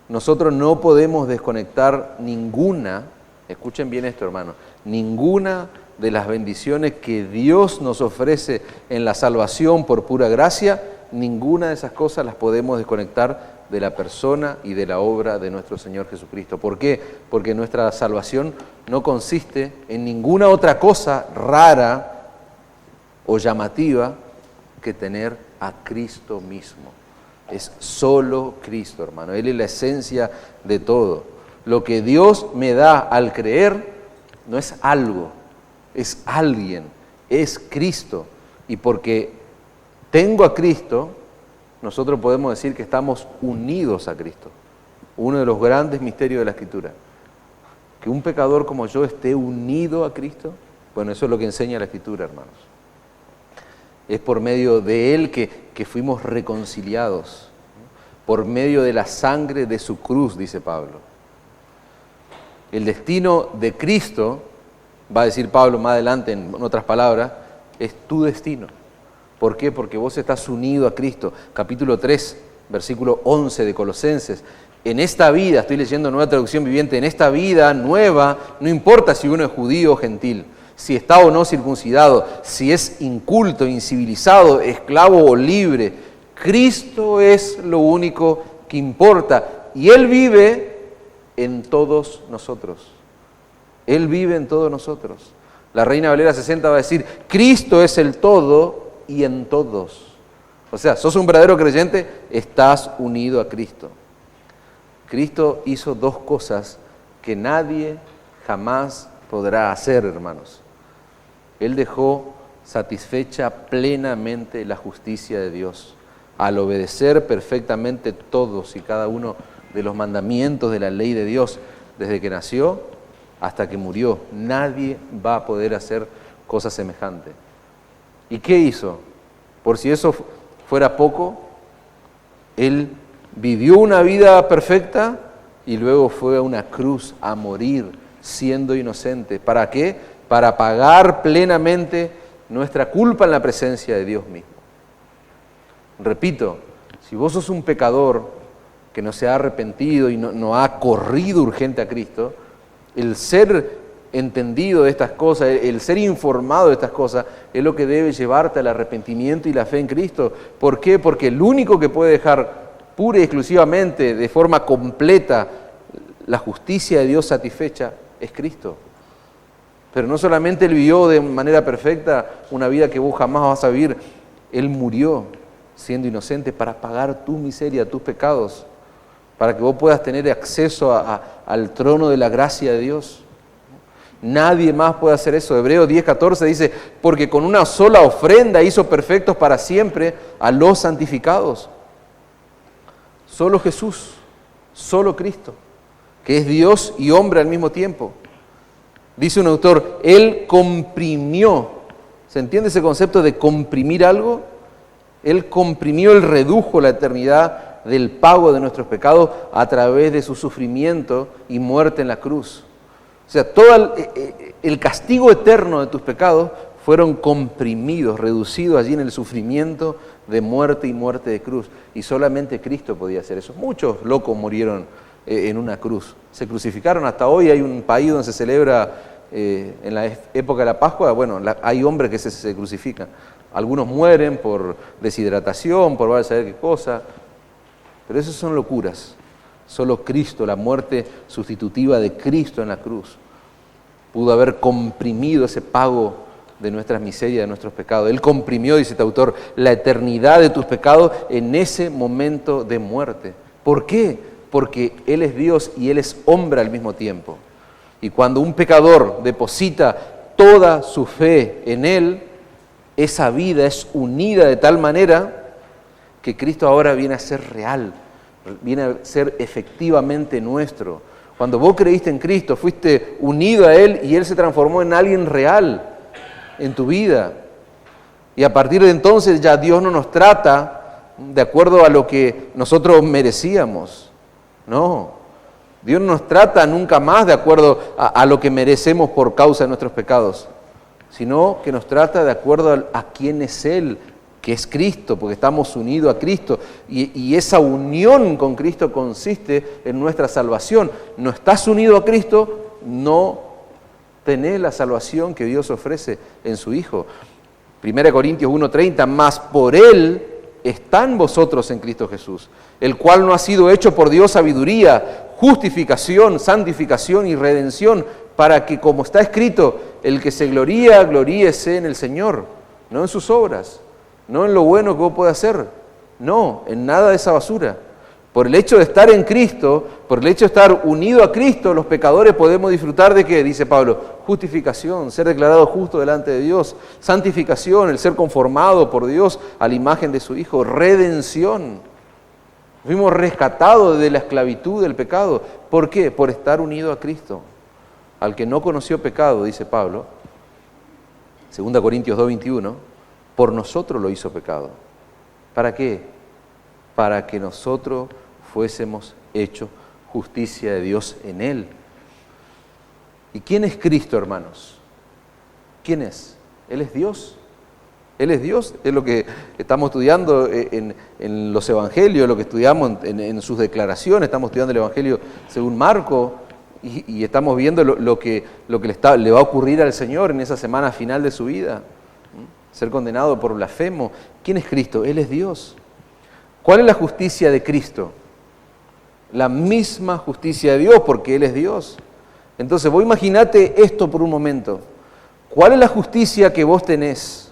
Nosotros no podemos desconectar ninguna, escuchen bien esto, hermanos, ninguna de las bendiciones que Dios nos ofrece en la salvación por pura gracia, ninguna de esas cosas las podemos desconectar de la persona y de la obra de nuestro Señor Jesucristo. ¿Por qué? Porque nuestra salvación no consiste en ninguna otra cosa rara o llamativa que tener a Cristo mismo. Es solo Cristo, hermano. Él es la esencia de todo. Lo que Dios me da al creer no es algo, es alguien, es Cristo. Y porque tengo a Cristo, nosotros podemos decir que estamos unidos a Cristo. Uno de los grandes misterios de la Escritura. Que un pecador como yo esté unido a Cristo, bueno, eso es lo que enseña la Escritura, hermanos. Es por medio de Él que fuimos reconciliados, por medio de la sangre de su cruz, dice Pablo. El destino de Cristo, va a decir Pablo más adelante en otras palabras, es tu destino. ¿Por qué? Porque vos estás unido a Cristo. Capítulo 3, versículo 11 de Colosenses. En esta vida, estoy leyendo Nueva Traducción Viviente, en esta vida nueva, no importa si uno es judío o gentil, si está o no circuncidado, si es inculto, incivilizado, esclavo o libre, Cristo es lo único que importa. Y Él vive en todos nosotros. Él vive en todos nosotros. La Reina Valera 60 va a decir, Cristo es el todo y en todos. O sea, sos un verdadero creyente, estás unido a Cristo. Cristo hizo dos cosas que nadie jamás podrá hacer, hermanos. Él dejó satisfecha plenamente la justicia de Dios al obedecer perfectamente todos y cada uno de los mandamientos de la ley de Dios desde que nació hasta que murió. Nadie va a poder hacer cosa semejante. ¿Y qué hizo? Por si eso fuera poco, Él vivió una vida perfecta y luego fue a una cruz a morir siendo inocente. ¿Para qué? Para pagar plenamente nuestra culpa en la presencia de Dios mismo. Repito, si vos sos un pecador que no se ha arrepentido y no ha corrido urgente a Cristo, el ser entendido de estas cosas, el ser informado de estas cosas, es lo que debe llevarte al arrepentimiento y la fe en Cristo. ¿Por qué? Porque el único que puede dejar pura y exclusivamente, de forma completa, la justicia de Dios satisfecha, es Cristo. Pero no solamente Él vivió de manera perfecta una vida que vos jamás vas a vivir, Él murió siendo inocente para pagar tu miseria, tus pecados, para que vos puedas tener acceso al trono de la gracia de Dios. Nadie más puede hacer eso. Hebreos 10:14 dice, porque con una sola ofrenda hizo perfectos para siempre a los santificados. Solo Jesús, solo Cristo, que es Dios y hombre al mismo tiempo. Dice un autor, Él comprimió. ¿Se entiende ese concepto de comprimir algo? Él comprimió, Él redujo la eternidad del pago de nuestros pecados a través de su sufrimiento y muerte en la cruz. O sea, todo el castigo eterno de tus pecados fueron comprimidos, reducidos allí en el sufrimiento de muerte y muerte de cruz. Y solamente Cristo podía hacer eso. Muchos locos murieron en una cruz. Se crucificaron. Hasta hoy hay un país donde se celebra, en la época de la Pascua, bueno, hay hombres que se crucifican. Algunos mueren por deshidratación, por vaya a saber qué cosa. Pero esas son locuras. Solo Cristo, la muerte sustitutiva de Cristo en la cruz, pudo haber comprimido ese pago de nuestras miserias, de nuestros pecados. Él comprimió, dice este autor, la eternidad de tus pecados en ese momento de muerte. ¿Por qué? Porque Él es Dios y Él es hombre al mismo tiempo. Y cuando un pecador deposita toda su fe en Él, esa vida es unida de tal manera que Cristo ahora viene a ser real, viene a ser efectivamente nuestro. Cuando vos creíste en Cristo, fuiste unido a Él y Él se transformó en alguien real en tu vida. Y a partir de entonces ya Dios no nos trata de acuerdo a lo que nosotros merecíamos. No, Dios no nos trata nunca más de acuerdo a lo que merecemos por causa de nuestros pecados, sino que nos trata de acuerdo a quién es Él, que es Cristo, porque estamos unidos a Cristo. Y esa unión con Cristo consiste en nuestra salvación. No estás unido a Cristo, no tenés la salvación que Dios ofrece en su Hijo. 1 Corintios 1:30, mas por Él están vosotros en Cristo Jesús, el cual no ha sido hecho por Dios sabiduría, justificación, santificación y redención, para que, como está escrito, el que se gloría, gloríese en el Señor, no en sus obras, no en lo bueno que vos podés hacer, no, en nada de esa basura. Por el hecho de estar en Cristo, por el hecho de estar unido a Cristo, los pecadores podemos disfrutar de ¿qué? Dice Pablo, justificación, ser declarado justo delante de Dios, santificación, el ser conformado por Dios a la imagen de su Hijo, redención. Fuimos rescatados de la esclavitud del pecado. ¿Por qué? Por estar unido a Cristo. Al que no conoció pecado, dice Pablo, 2 Corintios 2:21, por nosotros lo hizo pecado. ¿Para qué? Para que nosotros fuésemos hechos justicia de Dios en Él. ¿Y quién es Cristo, hermanos? ¿Quién es? Él es Dios. Él es Dios, es lo que estamos estudiando en los evangelios, lo que estudiamos en sus declaraciones, estamos estudiando el evangelio según Marcos y estamos viendo lo que le va a ocurrir al Señor en esa semana final de su vida. Ser condenado por blasfemo. ¿Quién es Cristo? Él es Dios. ¿Cuál es la justicia de Cristo? La misma justicia de Dios, porque Él es Dios. Entonces, vos imaginate esto por un momento. ¿Cuál es la justicia que vos tenés?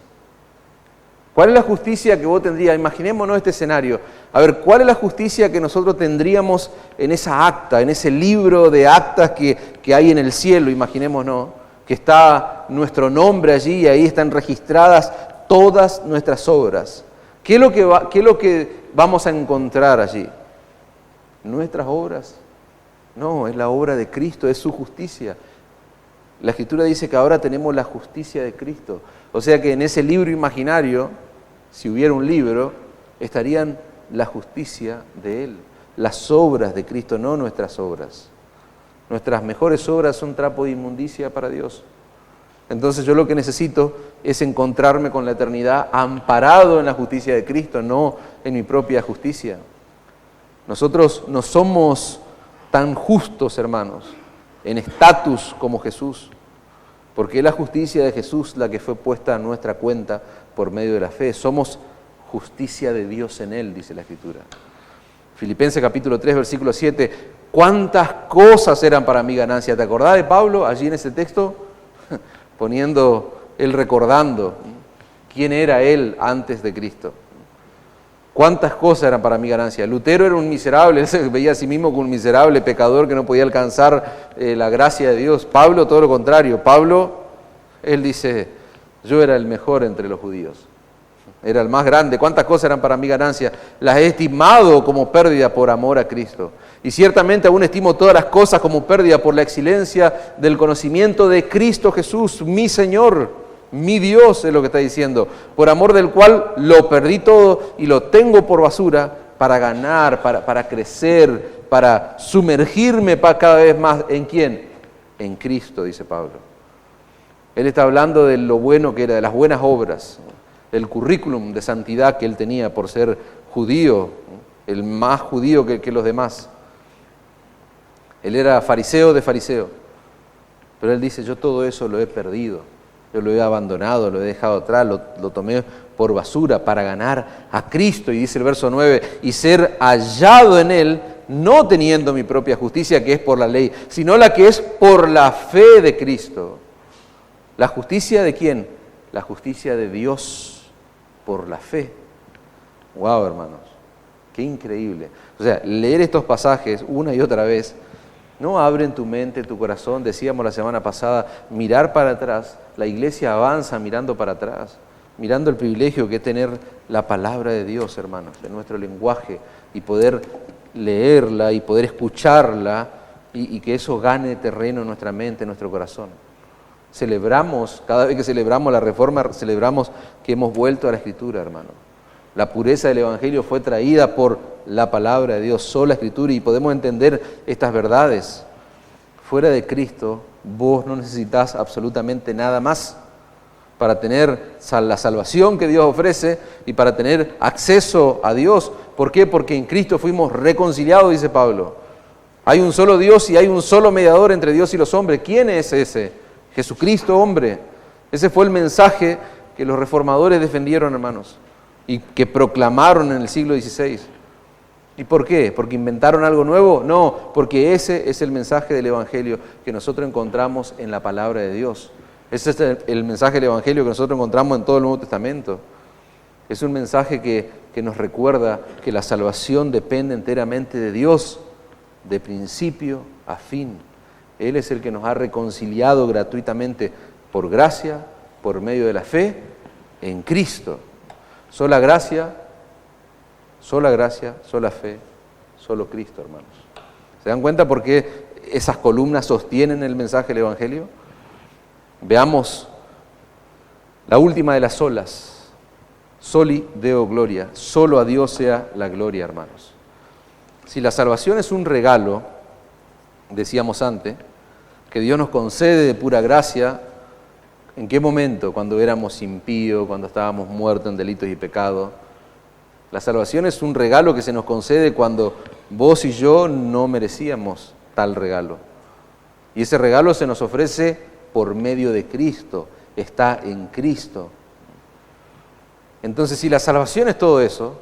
¿Cuál es la justicia que vos tendrías? Imaginémonos este escenario. A ver, ¿cuál es la justicia que nosotros tendríamos en esa acta, en ese libro de actas que hay en el cielo? Imaginémonos que está nuestro nombre allí y ahí están registradas todas nuestras obras. ¿Qué es lo que vamos a encontrar allí? ¿Nuestras obras? No, es la obra de Cristo, es su justicia. La Escritura dice que ahora tenemos la justicia de Cristo. O sea que en ese libro imaginario, si hubiera un libro, estarían la justicia de Él, las obras de Cristo, no nuestras obras. Nuestras mejores obras son trapo de inmundicia para Dios. Entonces yo lo que necesito es encontrarme con la eternidad amparado en la justicia de Cristo, no en mi propia justicia. Nosotros no somos tan justos, hermanos, en estatus como Jesús, porque es la justicia de Jesús la que fue puesta a nuestra cuenta por medio de la fe. Somos justicia de Dios en Él, dice la Escritura. Filipenses capítulo 3, versículo 7, ¿cuántas cosas eran para mi ganancia? ¿Te acordás de Pablo allí en ese texto? Él recordando quién era él antes de Cristo. ¿Cuántas cosas eran para mi ganancia? Lutero era un miserable, él se veía a sí mismo como un miserable pecador que no podía alcanzar la gracia de Dios. Pablo, todo lo contrario. Pablo, él dice, yo era el mejor entre los judíos. Era el más grande. ¿Cuántas cosas eran para mi ganancia? Las he estimado como pérdida por amor a Cristo. Y ciertamente aún estimo todas las cosas como pérdida por la excelencia del conocimiento de Cristo Jesús, mi Señor. Mi Dios es lo que está diciendo, por amor del cual lo perdí todo y lo tengo por basura para ganar, para crecer, para sumergirme cada vez más. ¿En quién? En Cristo, dice Pablo. Él está hablando de lo bueno que era, de las buenas obras, del currículum de santidad que él tenía por ser judío, el más judío que los demás. Él era fariseo de fariseo, pero él dice, yo todo eso lo he perdido. Yo lo he abandonado, lo he dejado atrás, lo tomé por basura para ganar a Cristo. Y dice el verso 9, y ser hallado en Él, no teniendo mi propia justicia que es por la ley, sino la que es por la fe de Cristo. ¿La justicia de quién? La justicia de Dios por la fe. ¡Wow, hermanos! ¡Qué increíble! O sea, leer estos pasajes una y otra vez no abren tu mente, tu corazón. Decíamos la semana pasada, mirar para atrás. La iglesia avanza mirando para atrás, mirando el privilegio que es tener la palabra de Dios, hermanos, en nuestro lenguaje, y poder leerla y poder escucharla, y que eso gane terreno en nuestra mente, en nuestro corazón. Celebramos, cada vez que celebramos la Reforma, celebramos que hemos vuelto a la Escritura, hermano. La pureza del Evangelio fue traída por la palabra de Dios, sola Escritura, y podemos entender estas verdades. Fuera de Cristo, vos no necesitas absolutamente nada más para tener la salvación que Dios ofrece y para tener acceso a Dios. ¿Por qué? Porque en Cristo fuimos reconciliados, dice Pablo. Hay un solo Dios y hay un solo mediador entre Dios y los hombres. ¿Quién es ese? Jesucristo, hombre. Ese fue el mensaje que los reformadores defendieron, hermanos, y que proclamaron en el siglo XVI. ¿Y por qué? ¿Porque inventaron algo nuevo? No, porque ese es el mensaje del Evangelio que nosotros encontramos en la palabra de Dios. Ese es el mensaje del Evangelio que nosotros encontramos en todo el Nuevo Testamento. Es un mensaje que nos recuerda que la salvación depende enteramente de Dios, de principio a fin. Él es el que nos ha reconciliado gratuitamente por gracia, por medio de la fe, en Cristo. Sola gracia, sola fe, solo Cristo, hermanos. ¿Se dan cuenta por qué esas columnas sostienen el mensaje del Evangelio? Veamos la última de las solas. Soli Deo Gloria. Solo a Dios sea la gloria, hermanos. Si la salvación es un regalo, decíamos antes, que Dios nos concede de pura gracia, ¿en qué momento? Cuando éramos impíos, cuando estábamos muertos en delitos y pecados. La salvación es un regalo que se nos concede cuando vos y yo no merecíamos tal regalo. Y ese regalo se nos ofrece por medio de Cristo, está en Cristo. Entonces, si la salvación es todo eso,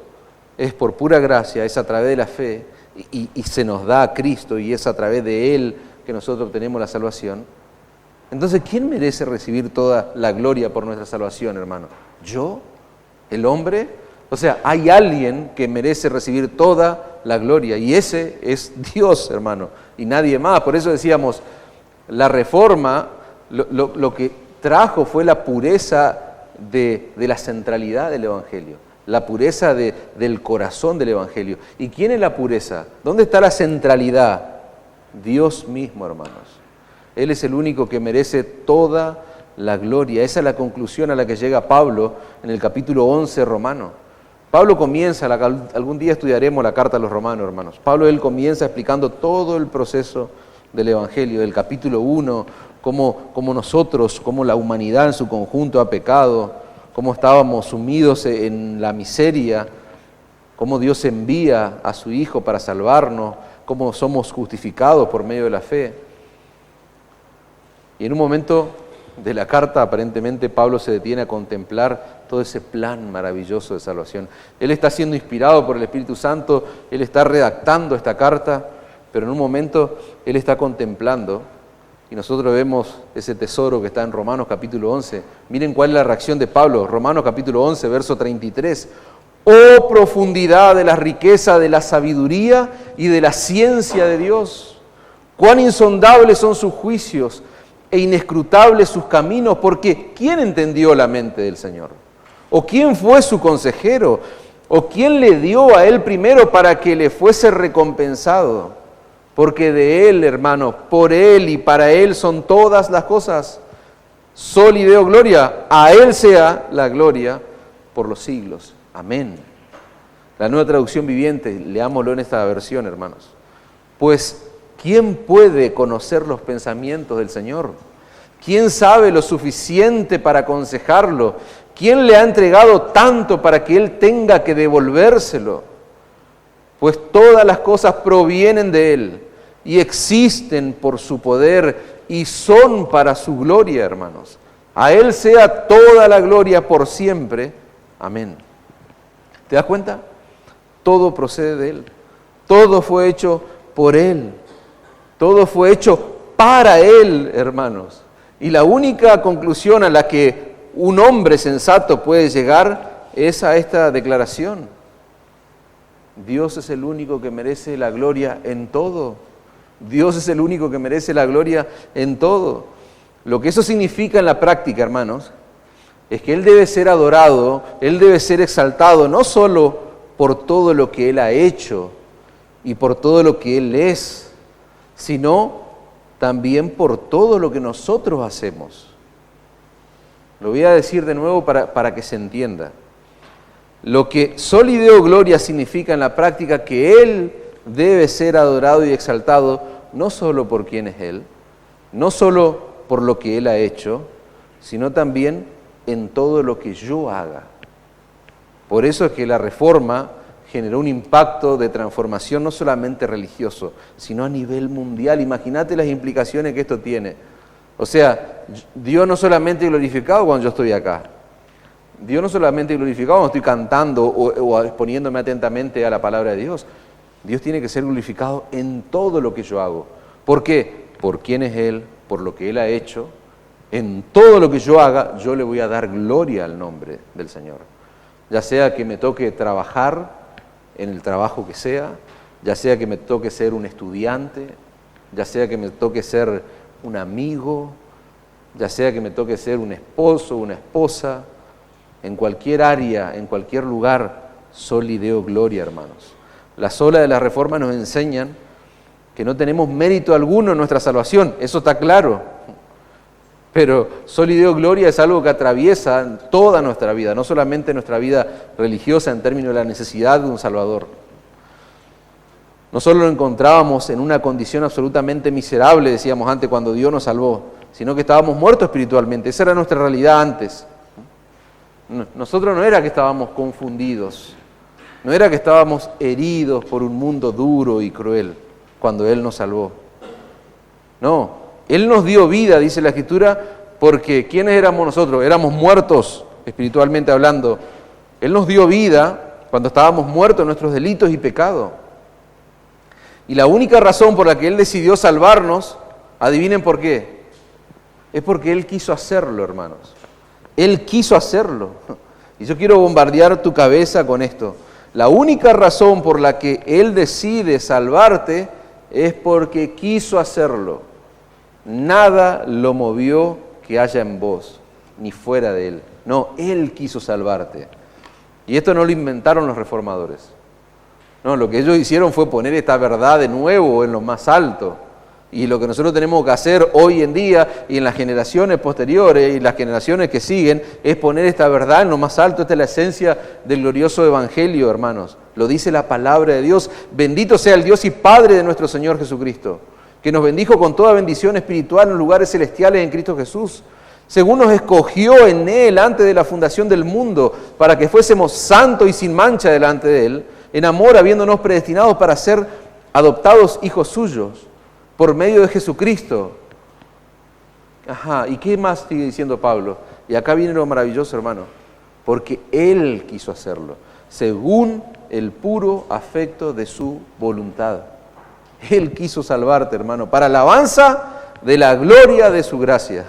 es por pura gracia, es a través de la fe, y se nos da a Cristo, y es a través de Él que nosotros obtenemos la salvación. Entonces, ¿quién merece recibir toda la gloria por nuestra salvación, hermano? ¿Yo? ¿El hombre? O sea, hay alguien que merece recibir toda la gloria, y ese es Dios, hermano, y nadie más. Por eso decíamos, la Reforma lo que trajo fue la pureza de la centralidad del Evangelio, la pureza del corazón del Evangelio. ¿Y quién es la pureza? ¿Dónde está la centralidad? Dios mismo, hermanos. Él es el único que merece toda la gloria. Esa es la conclusión a la que llega Pablo en el capítulo 11 romano. Pablo comienza, algún día estudiaremos la carta a los romanos, hermanos. Él comienza explicando todo el proceso del Evangelio, del capítulo 1, cómo nosotros, cómo la humanidad en su conjunto ha pecado, cómo estábamos sumidos en la miseria, cómo Dios envía a su Hijo para salvarnos, cómo somos justificados por medio de la fe. Y en un momento de la carta, aparentemente, Pablo se detiene a contemplar todo ese plan maravilloso de salvación. Él está siendo inspirado por el Espíritu Santo, él está redactando esta carta, pero en un momento él está contemplando, y nosotros vemos ese tesoro que está en Romanos capítulo 11. Miren cuál es la reacción de Pablo, Romanos capítulo 11, verso 33. ¡Oh profundidad de la riqueza de la sabiduría y de la ciencia de Dios! ¡Cuán insondables son sus juicios e inescrutables sus caminos! Porque ¿quién entendió la mente del Señor? ¿O quién fue su consejero? ¿O quién le dio a él primero para que le fuese recompensado? Porque de Él, hermano, por Él y para Él son todas las cosas. Sol y Deo gloria, a Él sea la gloria por los siglos. Amén. La Nueva Traducción Viviente, leámoslo en esta versión, hermanos. Pues, ¿quién puede conocer los pensamientos del Señor? ¿Quién sabe lo suficiente para aconsejarlo? ¿Quién le ha entregado tanto para que Él tenga que devolvérselo? Pues todas las cosas provienen de Él y existen por su poder y son para su gloria, hermanos. A Él sea toda la gloria por siempre. Amén. ¿Te das cuenta? Todo procede de Él. Todo fue hecho por Él. Todo fue hecho para Él, hermanos. Y la única conclusión a la que un hombre sensato puede llegar es a esta declaración. Dios es el único que merece la gloria en todo. Dios es el único que merece la gloria en todo. Lo que eso significa en la práctica, hermanos, es que Él debe ser adorado, Él debe ser exaltado, no solo por todo lo que Él ha hecho y por todo lo que Él es, sino también por todo lo que nosotros hacemos. Lo voy a decir de nuevo para que se entienda. Lo que Sol y Deo gloria significa en la práctica que Él debe ser adorado y exaltado, no solo por quién es Él, no solo por lo que Él ha hecho, sino también en todo lo que yo haga. Por eso es que la Reforma generó un impacto de transformación no solamente religioso, sino a nivel mundial. Imagínate las implicaciones que esto tiene. O sea, Dios no solamente es glorificado cuando yo estoy acá, Dios no solamente es glorificado cuando estoy cantando o exponiéndome atentamente a la palabra de Dios. Dios tiene que ser glorificado en todo lo que yo hago. ¿Por qué? Por quién es Él, por lo que Él ha hecho. En todo lo que yo haga, yo le voy a dar gloria al nombre del Señor. Ya sea que me toque trabajar en el trabajo que sea, ya sea que me toque ser un estudiante, ya sea que me toque ser un amigo, ya sea que me toque ser un esposo, una esposa, en cualquier área, en cualquier lugar, Sol y Deo gloria, hermanos. Las olas de la Reforma nos enseñan que no tenemos mérito alguno en nuestra salvación, eso está claro. Pero Sol y Deo gloria es algo que atraviesa toda nuestra vida, no solamente nuestra vida religiosa en términos de la necesidad de un Salvador. No solo lo encontrábamos en una condición absolutamente miserable, decíamos antes, cuando Dios nos salvó, sino que estábamos muertos espiritualmente. Esa era nuestra realidad antes. Nosotros no era que estábamos confundidos, no era que estábamos heridos por un mundo duro y cruel cuando Él nos salvó. No, Él nos dio vida, dice la Escritura, porque ¿quiénes éramos nosotros? Éramos muertos espiritualmente hablando. Él nos dio vida cuando estábamos muertos en nuestros delitos y pecados. Y la única razón por la que Él decidió salvarnos, adivinen por qué, es porque Él quiso hacerlo, hermanos. Él quiso hacerlo. Y yo quiero bombardear tu cabeza con esto. La única razón por la que Él decide salvarte es porque quiso hacerlo. Nada lo movió que haya en vos, ni fuera de Él. No, Él quiso salvarte. Y esto no lo inventaron los reformadores. No, lo que ellos hicieron fue poner esta verdad de nuevo en lo más alto. Y lo que nosotros tenemos que hacer hoy en día y en las generaciones posteriores y las generaciones que siguen es poner esta verdad en lo más alto. Esta es la esencia del glorioso Evangelio, hermanos. Lo dice la palabra de Dios. Bendito sea el Dios y Padre de nuestro Señor Jesucristo, que nos bendijo con toda bendición espiritual en lugares celestiales en Cristo Jesús, según nos escogió en Él antes de la fundación del mundo, para que fuésemos santos y sin mancha delante de Él, En amor, habiéndonos predestinados para ser adoptados hijos suyos, por medio de Jesucristo. Ajá, ¿y qué más sigue diciendo Pablo? Y acá viene lo maravilloso, hermano. Porque Él quiso hacerlo, según el puro afecto de su voluntad. Él quiso salvarte, hermano, para alabanza de la gloria de su gracia.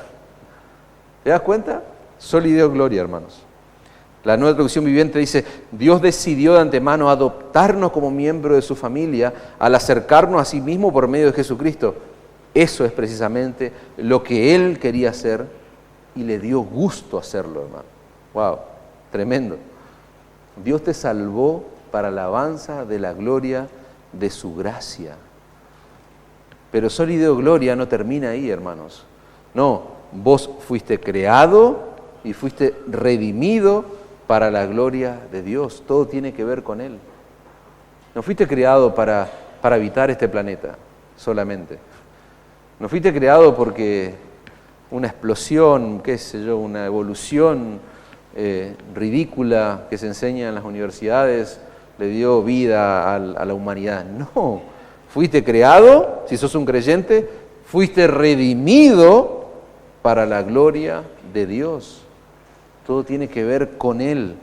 ¿Te das cuenta? Soli Deo Gloria, hermanos. La Nueva Traducción Viviente dice, Dios decidió de antemano adoptarnos como miembro de su familia al acercarnos a sí mismo por medio de Jesucristo. Eso es precisamente lo que Él quería hacer y le dio gusto hacerlo, hermano. ¡Wow! Tremendo. Dios te salvó para alabanza de la gloria de su gracia. Pero Soli Deo Gloria no termina ahí, hermanos. No, vos fuiste creado y fuiste redimido para la gloria de Dios. Todo tiene que ver con Él. No fuiste creado para habitar este planeta solamente. No fuiste creado porque una explosión, qué sé yo, una evolución ridícula que se enseña en las universidades le dio vida a la humanidad. No, fuiste creado, si sos un creyente, fuiste redimido para la gloria de Dios. Todo tiene que ver con Él.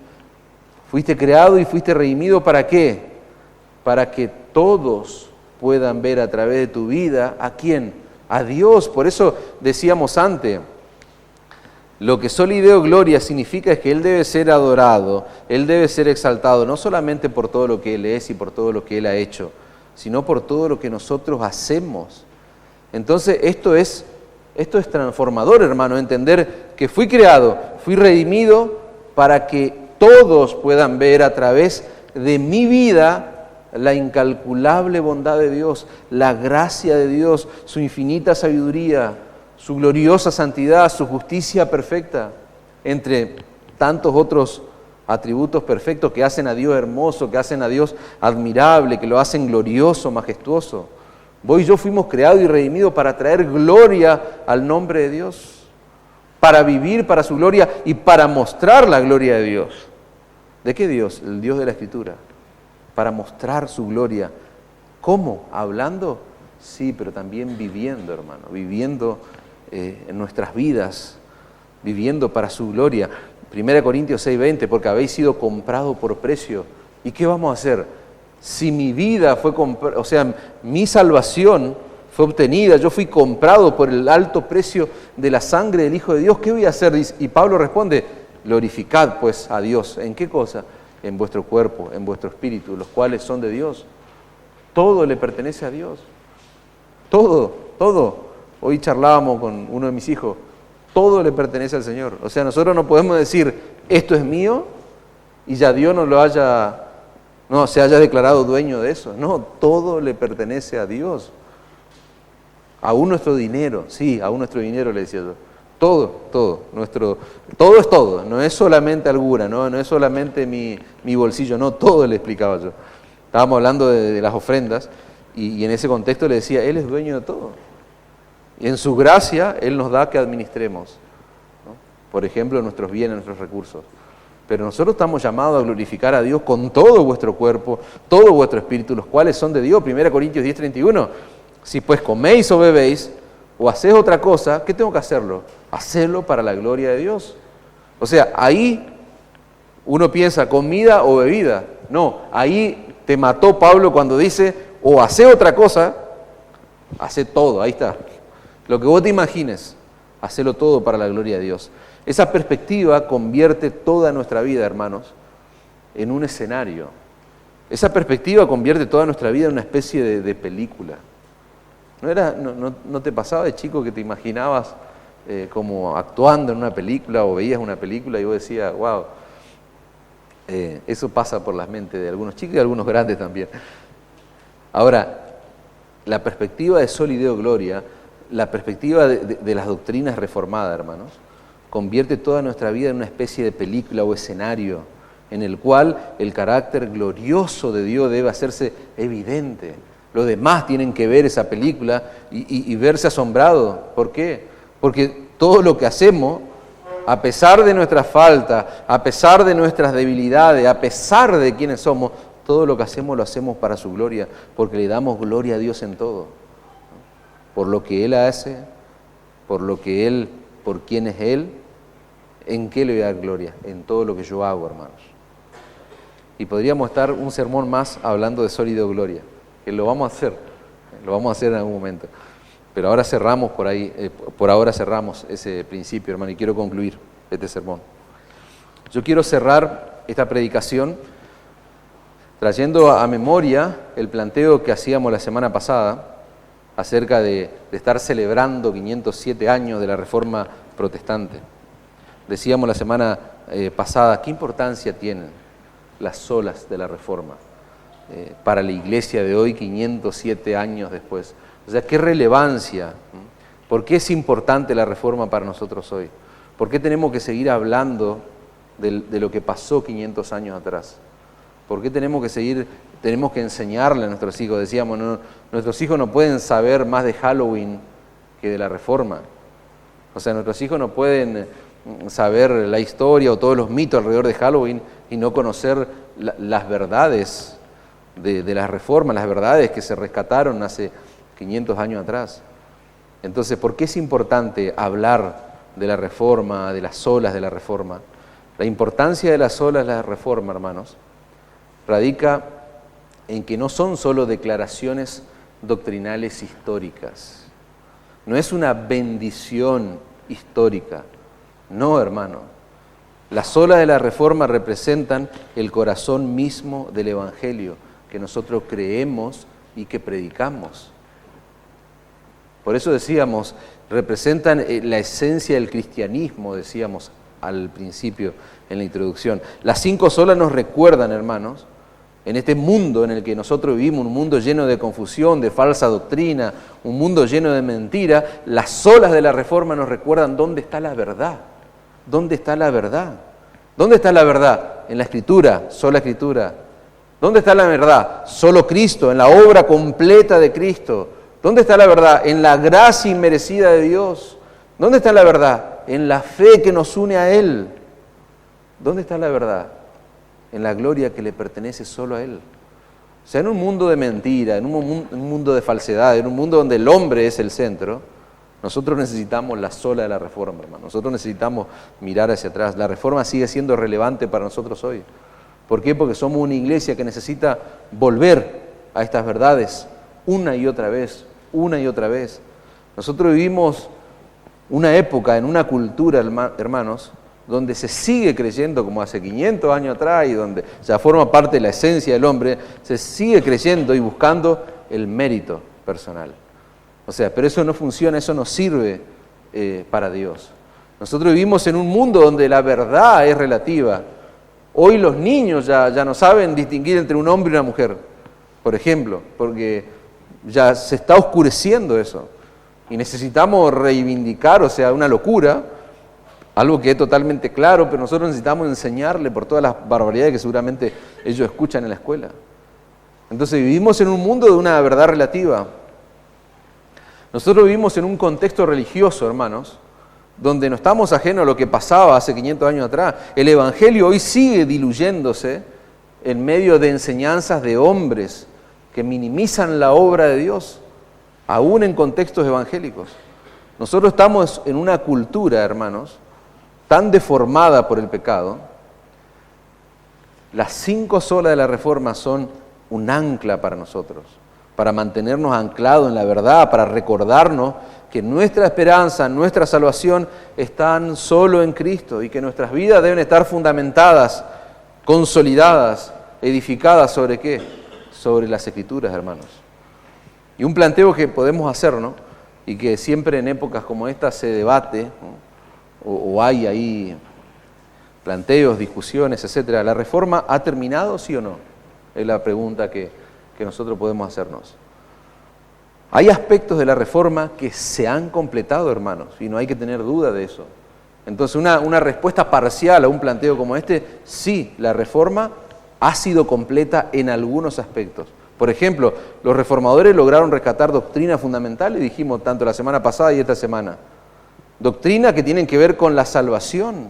Fuiste creado y fuiste redimido, ¿para qué? Para que todos puedan ver a través de tu vida, ¿a quién? A Dios. Por eso decíamos antes, lo que Soli Deo Gloria significa es que Él debe ser adorado, Él debe ser exaltado, no solamente por todo lo que Él es y por todo lo que Él ha hecho, sino por todo lo que nosotros hacemos. Entonces, esto es transformador, hermano, entender que fui creado, fui redimido para que todos puedan ver a través de mi vida la incalculable bondad de Dios, la gracia de Dios, su infinita sabiduría, su gloriosa santidad, su justicia perfecta, entre tantos otros atributos perfectos que hacen a Dios hermoso, que hacen a Dios admirable, que lo hacen glorioso, majestuoso. Vos y yo fuimos creados y redimidos para traer gloria al nombre de Dios, para vivir para su gloria y para mostrar la gloria de Dios. ¿De qué Dios? El Dios de la Escritura. Para mostrar su gloria. ¿Cómo? ¿Hablando? Sí, pero también viviendo, hermano, viviendo en nuestras vidas, viviendo para su gloria. 1 Corintios 6:20, porque habéis sido comprado por precio. ¿Y qué vamos a hacer? Si mi vida fue comprada, o sea, mi salvación fue obtenida, yo fui comprado por el alto precio de la sangre del Hijo de Dios, ¿qué voy a hacer? Y Pablo responde, glorificad pues a Dios. ¿En qué cosa? En vuestro cuerpo, en vuestro espíritu, los cuales son de Dios. Todo le pertenece a Dios. Todo, todo. Hoy charlábamos con uno de mis hijos, todo le pertenece al Señor. O sea, nosotros no podemos decir, esto es mío, y ya Dios no se haya declarado dueño de eso. No, todo le pertenece a Dios. Aún nuestro dinero, sí, aún nuestro dinero, le decía yo. Todo es todo, no es solamente alguna, no es solamente mi bolsillo, no, todo le explicaba yo. Estábamos hablando de las ofrendas y en ese contexto le decía, Él es dueño de todo. Y en su gracia, Él nos da que administremos, ¿no? Por ejemplo, nuestros bienes, nuestros recursos. Pero nosotros estamos llamados a glorificar a Dios con todo vuestro cuerpo, todo vuestro espíritu, los cuales son de Dios. 1 Corintios 10:31. Si pues coméis o bebéis, o hacéis otra cosa, ¿qué tengo que hacerlo? Hacerlo para la gloria de Dios. O sea, ahí uno piensa comida o bebida. No, ahí te mató Pablo cuando dice, o hacé otra cosa, hacé todo, ahí está. Lo que vos te imagines, hacelo todo para la gloria de Dios. Esa perspectiva convierte toda nuestra vida, hermanos, en un escenario. Esa perspectiva convierte toda nuestra vida en una especie de película. ¿No te pasaba de chico que te imaginabas como actuando en una película o veías una película y vos decías, wow, eso pasa por las mentes de algunos chicos y de algunos grandes también? Ahora, la perspectiva de Soli Deo Gloria, la perspectiva de las doctrinas reformadas, hermanos, convierte toda nuestra vida en una especie de película o escenario en el cual el carácter glorioso de Dios debe hacerse evidente. Los demás tienen que ver esa película y verse asombrados. ¿Por qué? Porque todo lo que hacemos, a pesar de nuestras faltas, a pesar de nuestras debilidades, a pesar de quiénes somos, todo lo que hacemos lo hacemos para su gloria, porque le damos gloria a Dios en todo. Por lo que Él hace, por quién es Él, ¿en qué le voy a dar gloria? En todo lo que yo hago, hermanos. Y podríamos estar un sermón más hablando de sólido gloria, que lo vamos a hacer en algún momento. Pero ahora cerramos por ahí, por ahora cerramos ese principio, hermano, y quiero concluir este sermón. Yo quiero cerrar esta predicación trayendo a memoria el planteo que hacíamos la semana pasada acerca de estar celebrando 507 años de la Reforma Protestante. Decíamos la semana pasada, ¿qué importancia tienen las solas de la Reforma para la Iglesia de hoy, 507 años después? O sea, ¿qué relevancia? ¿Por qué es importante la Reforma para nosotros hoy? ¿Por qué tenemos que seguir hablando de lo que pasó 500 años atrás? ¿Por qué tenemos que enseñarle a nuestros hijos? Decíamos, nuestros hijos no pueden saber más de Halloween que de la Reforma. O sea, nuestros hijos no pueden saber la historia o todos los mitos alrededor de Halloween y no conocer las verdades de la Reforma, las verdades que se rescataron hace 500 años atrás. Entonces, ¿por qué es importante hablar de la Reforma, de las solas de la Reforma? La importancia de las solas de la Reforma, hermanos, radica en que no son solo declaraciones doctrinales históricas. No es una bendición histórica. No, hermano. Las solas de la Reforma representan el corazón mismo del Evangelio que nosotros creemos y que predicamos. Por eso decíamos, representan la esencia del cristianismo, decíamos al principio en la introducción. Las 5 solas nos recuerdan, hermanos, en este mundo en el que nosotros vivimos, un mundo lleno de confusión, de falsa doctrina, un mundo lleno de mentira, las solas de la Reforma nos recuerdan dónde está la verdad. ¿Dónde está la verdad? ¿Dónde está la verdad? En la Escritura, sola Escritura. ¿Dónde está la verdad? Solo Cristo, en la obra completa de Cristo. ¿Dónde está la verdad? En la gracia inmerecida de Dios. ¿Dónde está la verdad? En la fe que nos une a Él. ¿Dónde está la verdad? En la gloria que le pertenece solo a Él. O sea, en un mundo de mentira, en un mundo de falsedad, en un mundo donde el hombre es el centro, nosotros necesitamos la sola de la Reforma, hermano. Nosotros necesitamos mirar hacia atrás. La Reforma sigue siendo relevante para nosotros hoy. ¿Por qué? Porque somos una iglesia que necesita volver a estas verdades una y otra vez, una y otra vez. Nosotros vivimos una época, en una cultura, hermanos, donde se sigue creyendo como hace 500 años atrás y donde ya forma parte de la esencia del hombre, se sigue creyendo y buscando el mérito personal. O sea, pero eso no funciona, eso no sirve para Dios. Nosotros vivimos en un mundo donde la verdad es relativa. Hoy los niños ya no saben distinguir entre un hombre y una mujer, por ejemplo, porque ya se está oscureciendo eso. Y necesitamos reivindicar, o sea, una locura, algo que es totalmente claro, pero nosotros necesitamos enseñarle por todas las barbaridades que seguramente ellos escuchan en la escuela. Entonces vivimos en un mundo de una verdad relativa. Nosotros vivimos en un contexto religioso, hermanos, donde no estamos ajenos a lo que pasaba hace 500 años atrás. El Evangelio hoy sigue diluyéndose en medio de enseñanzas de hombres que minimizan la obra de Dios, aún en contextos evangélicos. Nosotros estamos en una cultura, hermanos, tan deformada por el pecado. Las 5 solas de la Reforma son un ancla para nosotros, para mantenernos anclados en la verdad, para recordarnos que nuestra esperanza, nuestra salvación están solo en Cristo y que nuestras vidas deben estar fundamentadas, consolidadas, edificadas ¿sobre qué? Sobre las Escrituras, hermanos. Y un planteo que podemos hacer, ¿no? Y que siempre en épocas como esta se debate, ¿no? o hay ahí planteos, discusiones, etcétera. ¿La Reforma ha terminado, sí o no? Es la pregunta que nosotros podemos hacernos. Hay aspectos de la Reforma que se han completado, hermanos, y no hay que tener duda de eso. Entonces, una respuesta parcial a un planteo como este, sí, la Reforma ha sido completa en algunos aspectos. Por ejemplo, los reformadores lograron rescatar doctrinas fundamentales, dijimos tanto la semana pasada y esta semana. Doctrinas que tienen que ver con la salvación,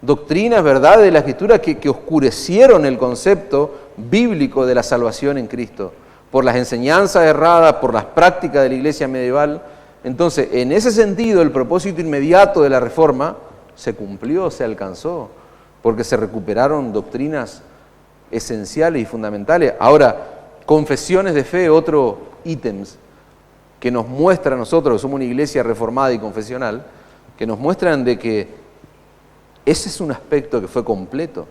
doctrinas, verdades de la Escritura que oscurecieron el concepto bíblico de la salvación en Cristo, por las enseñanzas erradas, por las prácticas de la iglesia medieval. Entonces, en ese sentido, el propósito inmediato de la Reforma se cumplió, se alcanzó, porque se recuperaron doctrinas esenciales y fundamentales. Ahora, confesiones de fe, otro ítems que nos muestra a nosotros, que somos una iglesia reformada y confesional, que nos muestran de que ese es un aspecto que fue completo.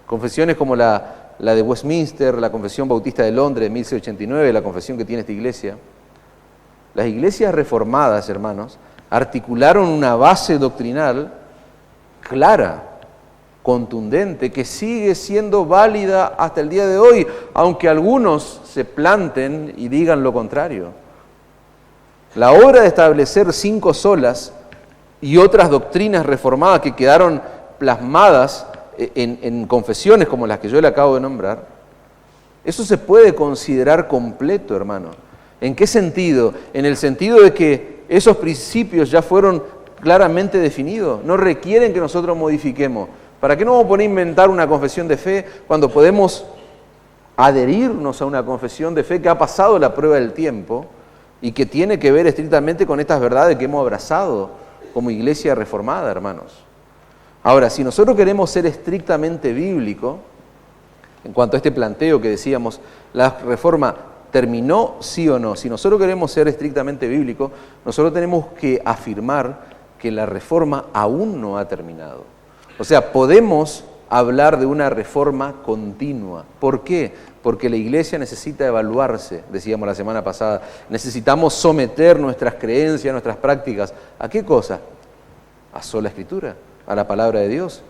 Confesiones como la de Westminster, la Confesión Bautista de Londres de 1689, la confesión que tiene esta iglesia. Las iglesias reformadas, hermanos, articularon una base doctrinal clara, contundente, que sigue siendo válida hasta el día de hoy, aunque algunos se planten y digan lo contrario. La obra de establecer 5 solas y otras doctrinas reformadas que quedaron plasmadas en confesiones como las que yo le acabo de nombrar, eso se puede considerar completo, hermano. ¿En qué sentido? En el sentido de que esos principios ya fueron claramente definidos, no requieren que nosotros modifiquemos. ¿Para qué nos vamos a poner a inventar una confesión de fe cuando podemos adherirnos a una confesión de fe que ha pasado la prueba del tiempo y que tiene que ver estrictamente con estas verdades que hemos abrazado como iglesia reformada, hermanos? Ahora, si nosotros queremos ser estrictamente bíblicos, en cuanto a este planteo que decíamos, ¿la Reforma terminó sí o no? Si nosotros queremos ser estrictamente bíblicos, nosotros tenemos que afirmar que la Reforma aún no ha terminado. O sea, podemos hablar de una reforma continua. ¿Por qué? Porque la iglesia necesita evaluarse, decíamos la semana pasada. Necesitamos someter nuestras creencias, nuestras prácticas. ¿A qué cosa? A sola Escritura, a la palabra de Dios.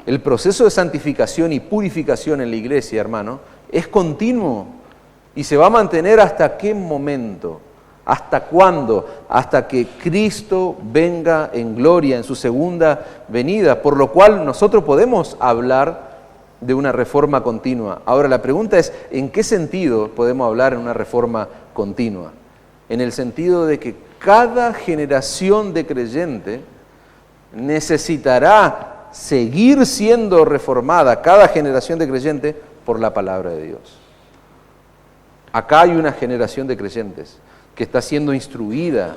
El proceso de santificación y purificación en la iglesia, hermano, es continuo y se va a mantener hasta qué momento, hasta cuándo, hasta que Cristo venga en gloria en su segunda venida, por lo cual nosotros podemos hablar de una reforma continua. Ahora la pregunta es, ¿en qué sentido podemos hablar en una reforma continua? En el sentido de que cada generación de creyente necesitará seguir siendo reformada, cada generación de creyentes, por la palabra de Dios. Acá hay una generación de creyentes que está siendo instruida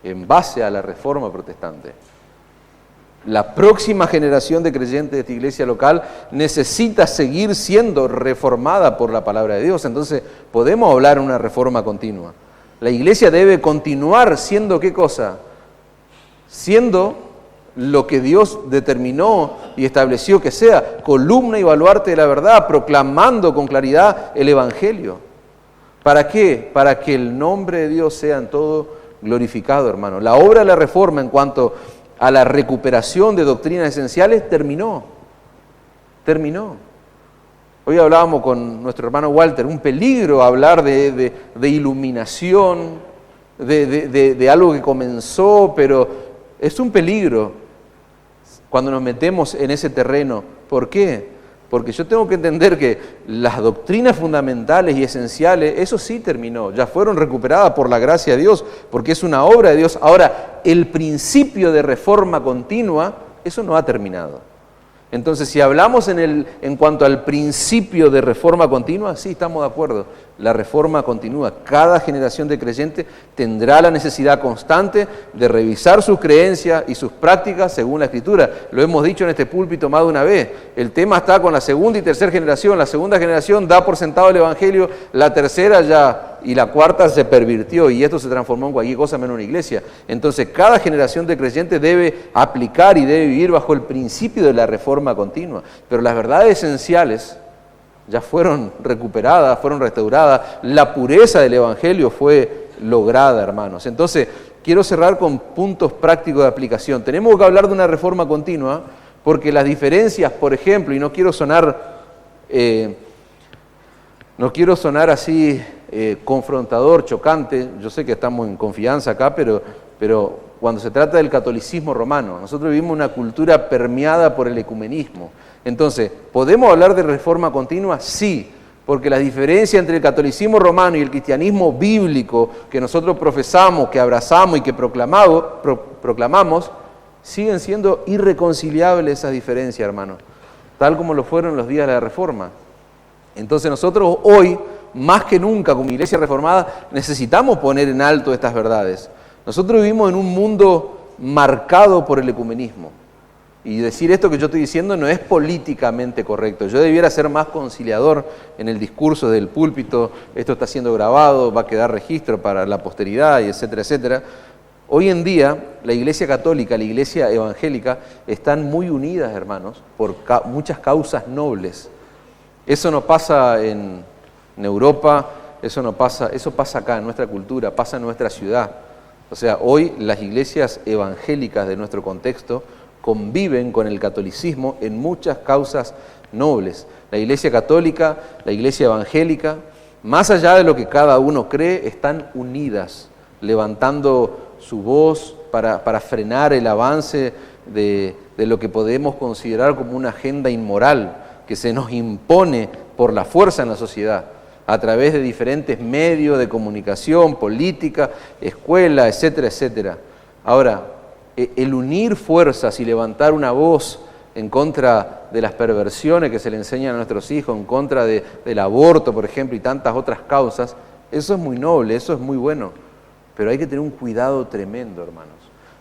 en base a la reforma protestante. La próxima generación de creyentes de esta iglesia local necesita seguir siendo reformada por la palabra de Dios. Entonces, podemos hablar de una reforma continua. La iglesia debe continuar siendo, ¿qué cosa? Siendo lo que Dios determinó y estableció que sea, columna y baluarte de la verdad, proclamando con claridad el Evangelio. ¿Para qué? Para que el nombre de Dios sea en todo glorificado, hermano. La obra de la Reforma en cuanto a la recuperación de doctrinas esenciales terminó. Hoy hablábamos con nuestro hermano Walter, un peligro hablar de iluminación, de algo que comenzó, pero es un peligro cuando nos metemos en ese terreno. ¿Por qué? Porque yo tengo que entender que las doctrinas fundamentales y esenciales, eso sí terminó, ya fueron recuperadas por la gracia de Dios, porque es una obra de Dios. Ahora, el principio de reforma continua, eso no ha terminado. Entonces, si hablamos en cuanto al principio de reforma continua, sí, estamos de acuerdo. La reforma continúa. Cada generación de creyentes tendrá la necesidad constante de revisar sus creencias y sus prácticas según la Escritura. Lo hemos dicho en este púlpito más de una vez. El tema está con la segunda y tercera generación. La segunda generación da por sentado el Evangelio, la tercera ya y la cuarta se pervirtió y esto se transformó en cualquier cosa menos una iglesia. Entonces, cada generación de creyentes debe aplicar y debe vivir bajo el principio de la reforma continua. Pero las verdades esenciales ya fueron recuperadas, fueron restauradas, la pureza del Evangelio fue lograda, hermanos. Entonces, quiero cerrar con puntos prácticos de aplicación. Tenemos que hablar de una reforma continua porque las diferencias, por ejemplo, y no quiero sonar así confrontador, chocante, yo sé que estamos en confianza acá, pero cuando se trata del catolicismo romano, nosotros vivimos una cultura permeada por el ecumenismo. Entonces, ¿podemos hablar de reforma continua? Sí, porque la diferencia entre el catolicismo romano y el cristianismo bíblico que nosotros profesamos, que abrazamos y que proclamamos, siguen siendo irreconciliables esas diferencias, hermano, tal como lo fueron en los días de la Reforma. Entonces nosotros hoy, más que nunca, como Iglesia Reformada, necesitamos poner en alto estas verdades. Nosotros vivimos en un mundo marcado por el ecumenismo. Y decir esto que yo estoy diciendo no es políticamente correcto. Yo debiera ser más conciliador en el discurso del púlpito. Esto está siendo grabado, va a quedar registro para la posteridad, y etcétera, etcétera. Hoy en día, la Iglesia Católica, la Iglesia Evangélica, están muy unidas, hermanos, por muchas causas nobles. Eso no pasa en Europa, eso pasa acá, en nuestra cultura, pasa en nuestra ciudad. O sea, hoy las iglesias evangélicas de nuestro contexto conviven con el catolicismo en muchas causas nobles. La Iglesia Católica, la Iglesia Evangélica, más allá de lo que cada uno cree, están unidas, levantando su voz para frenar el avance de lo que podemos considerar como una agenda inmoral que se nos impone por la fuerza en la sociedad, a través de diferentes medios de comunicación, política, escuela, etcétera, etcétera. Ahora, el unir fuerzas y levantar una voz en contra de las perversiones que se le enseñan a nuestros hijos, en contra del aborto, por ejemplo, y tantas otras causas, eso es muy noble, eso es muy bueno, pero hay que tener un cuidado tremendo, hermanos.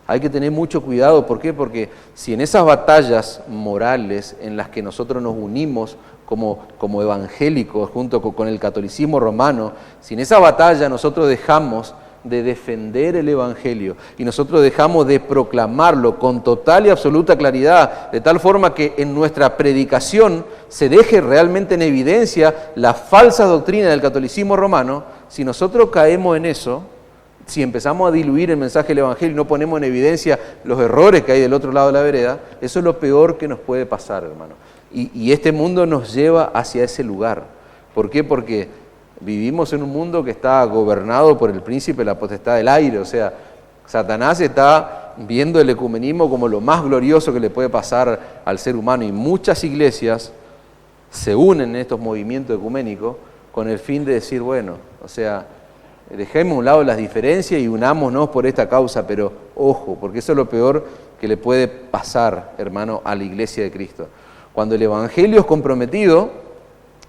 Hay que tener mucho cuidado, ¿por qué? Porque si en esas batallas morales en las que nosotros nos unimos como evangélicos junto con el catolicismo romano, si en esa batalla nosotros dejamos de defender el Evangelio y nosotros dejamos de proclamarlo con total y absoluta claridad, de tal forma que en nuestra predicación se deje realmente en evidencia la falsa doctrina del catolicismo romano, si nosotros caemos en eso, si empezamos a diluir el mensaje del Evangelio y no ponemos en evidencia los errores que hay del otro lado de la vereda, eso es lo peor que nos puede pasar, hermano. Y este mundo nos lleva hacia ese lugar. ¿Por qué? Porque vivimos en un mundo que está gobernado por el príncipe de la potestad del aire, o sea, Satanás está viendo el ecumenismo como lo más glorioso que le puede pasar al ser humano, y muchas iglesias se unen en estos movimientos ecuménicos con el fin de decir, bueno, o sea, dejemos a un lado las diferencias y unámonos por esta causa, pero ojo, porque eso es lo peor que le puede pasar, hermano, a la iglesia de Cristo. Cuando el Evangelio es comprometido,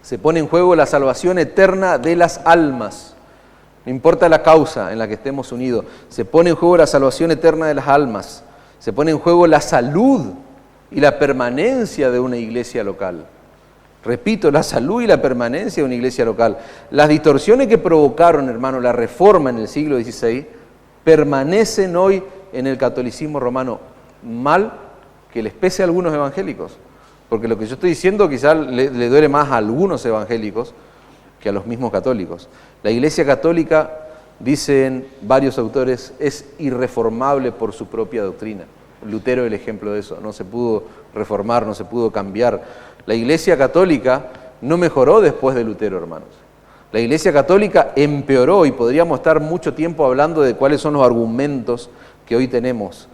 se pone en juego la salvación eterna de las almas. No importa la causa en la que estemos unidos, se pone en juego la salvación eterna de las almas. Se pone en juego la salud y la permanencia de una iglesia local. Repito, la salud y la permanencia de una iglesia local. Las distorsiones que provocaron, hermano, la reforma en el siglo XVI, permanecen hoy en el catolicismo romano, mal que les pese a algunos evangélicos. Porque lo que yo estoy diciendo quizás le duele más a algunos evangélicos que a los mismos católicos. La Iglesia Católica, dicen varios autores, es irreformable por su propia doctrina. Lutero es el ejemplo de eso, no se pudo reformar, no se pudo cambiar. La Iglesia Católica no mejoró después de Lutero, hermanos. La Iglesia Católica empeoró, y podríamos estar mucho tiempo hablando de cuáles son los argumentos que hoy tenemos.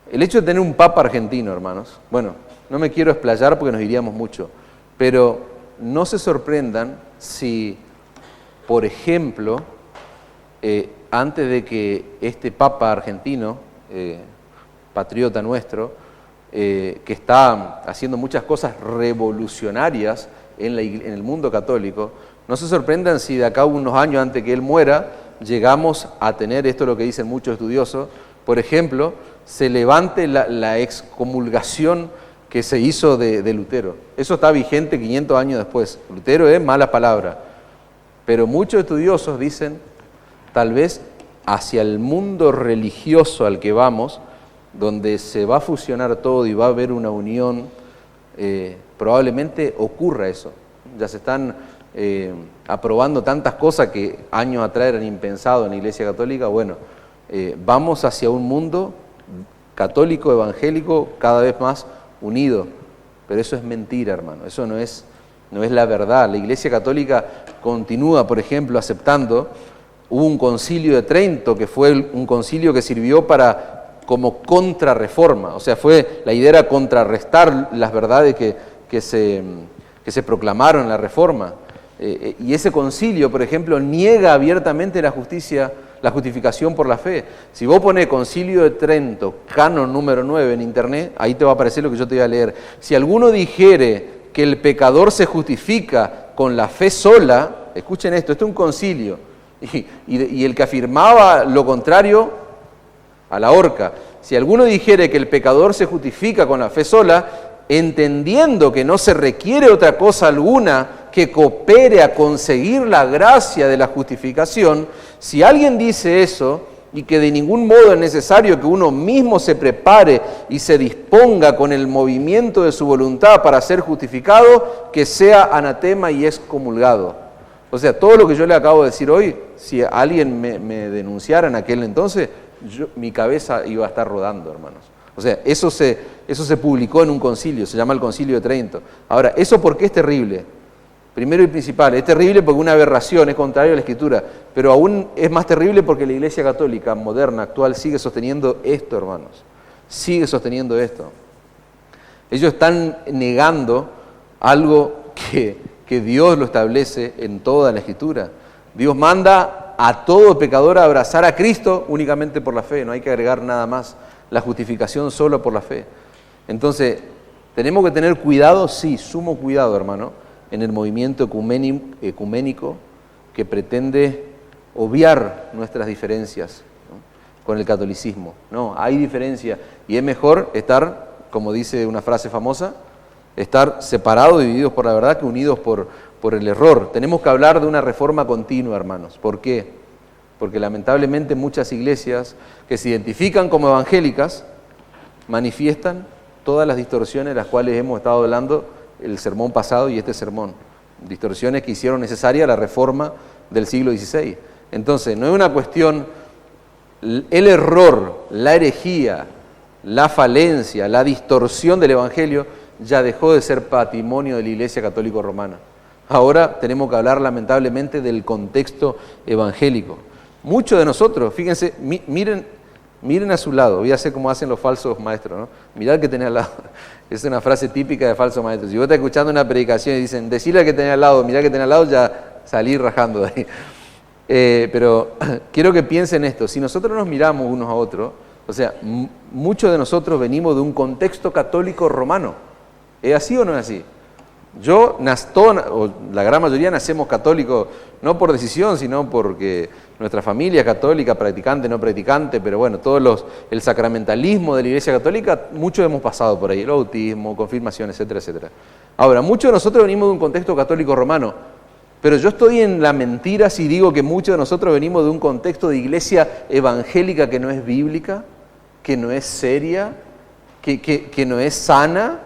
El hecho de tener un papa argentino, hermanos, bueno, no me quiero explayar porque nos iríamos mucho, pero no se sorprendan si, por ejemplo, antes de que este papa argentino, patriota nuestro, que está haciendo muchas cosas revolucionarias en el mundo católico, no se sorprendan si de acá a unos años antes que él muera, llegamos a tener, esto es lo que dicen muchos estudiosos, por ejemplo, se levante la excomulgación que se hizo de Lutero. Eso está vigente 500 años después. Lutero es mala palabra. Pero muchos estudiosos dicen, tal vez hacia el mundo religioso al que vamos, donde se va a fusionar todo y va a haber una unión, probablemente ocurra eso. Ya se están aprobando tantas cosas que años atrás eran impensados en la Iglesia Católica. Bueno, vamos hacia un mundo católico, evangélico, cada vez más unido. Pero eso es mentira, hermano. Eso no es la verdad. La Iglesia Católica continúa, por ejemplo, aceptando. Hubo un concilio de Trento, que fue un concilio que sirvió como contrarreforma. O sea, la idea era contrarrestar las verdades que se proclamaron en la Reforma. Y ese concilio, por ejemplo, niega abiertamente la justicia la justificación por la fe. Si vos ponés Concilio de Trento, canon número 9 en internet, ahí te va a aparecer lo que yo te voy a leer. Si alguno dijere que el pecador se justifica con la fe sola, escuchen esto es un concilio, y el que afirmaba lo contrario, a la horca. Si alguno dijere que el pecador se justifica con la fe sola, entendiendo que no se requiere otra cosa alguna que coopere a conseguir la gracia de la justificación, si alguien dice eso, y que de ningún modo es necesario que uno mismo se prepare y se disponga con el movimiento de su voluntad para ser justificado, que sea anatema y excomulgado. O sea, todo lo que yo le acabo de decir hoy, si alguien me denunciara en aquel entonces, mi cabeza iba a estar rodando, hermanos. O sea, eso se publicó en un concilio, se llama el Concilio de Trento. Ahora, ¿eso por qué es terrible? Primero y principal, es terrible porque una aberración, es contrario a la Escritura, pero aún es más terrible porque la Iglesia Católica moderna, actual, sigue sosteniendo esto, hermanos. Sigue sosteniendo esto. Ellos están negando algo que Dios lo establece en toda la Escritura. Dios manda a todo pecador a abrazar a Cristo únicamente por la fe, no hay que agregar nada más. La justificación solo por la fe. Entonces, ¿tenemos que tener cuidado? Sí, sumo cuidado, hermano, en el movimiento ecuménico que pretende obviar nuestras diferencias, ¿no?, con el catolicismo. No, hay diferencia y es mejor estar, como dice una frase famosa, estar separados, divididos por la verdad, que unidos por el error. Tenemos que hablar de una reforma continua, hermanos. ¿Por qué? Porque lamentablemente muchas iglesias que se identifican como evangélicas manifiestan todas las distorsiones de las cuales hemos estado hablando el sermón pasado y este sermón. Distorsiones que hicieron necesaria la reforma del siglo XVI. Entonces, no es una cuestión, el error, la herejía, la falencia, la distorsión del evangelio ya dejó de ser patrimonio de la Iglesia Católica Romana. Ahora tenemos que hablar lamentablemente del contexto evangélico. Muchos de nosotros, fíjense, miren a su lado, voy a hacer como hacen los falsos maestros, ¿no? Mirá al que tenés al lado. Es una frase típica de falsos maestros. Si vos estás escuchando una predicación y dicen, decirle al que tenés al lado, mirá al que tenés al lado, ya salí rajando de ahí. Pero quiero que piensen esto, si nosotros nos miramos unos a otros, o sea, muchos de nosotros venimos de un contexto católico romano. ¿Es así o no es así? La gran mayoría nacemos católicos, no por decisión, sino porque nuestra familia es católica, practicante, no practicante, pero bueno, el sacramentalismo de la Iglesia Católica, muchos hemos pasado por ahí, el bautismo, confirmación, etcétera, etcétera. Ahora, muchos de nosotros venimos de un contexto católico romano, pero yo estoy en la mentira si digo que muchos de nosotros venimos de un contexto de iglesia evangélica que no es bíblica, que no es seria, que no es sana.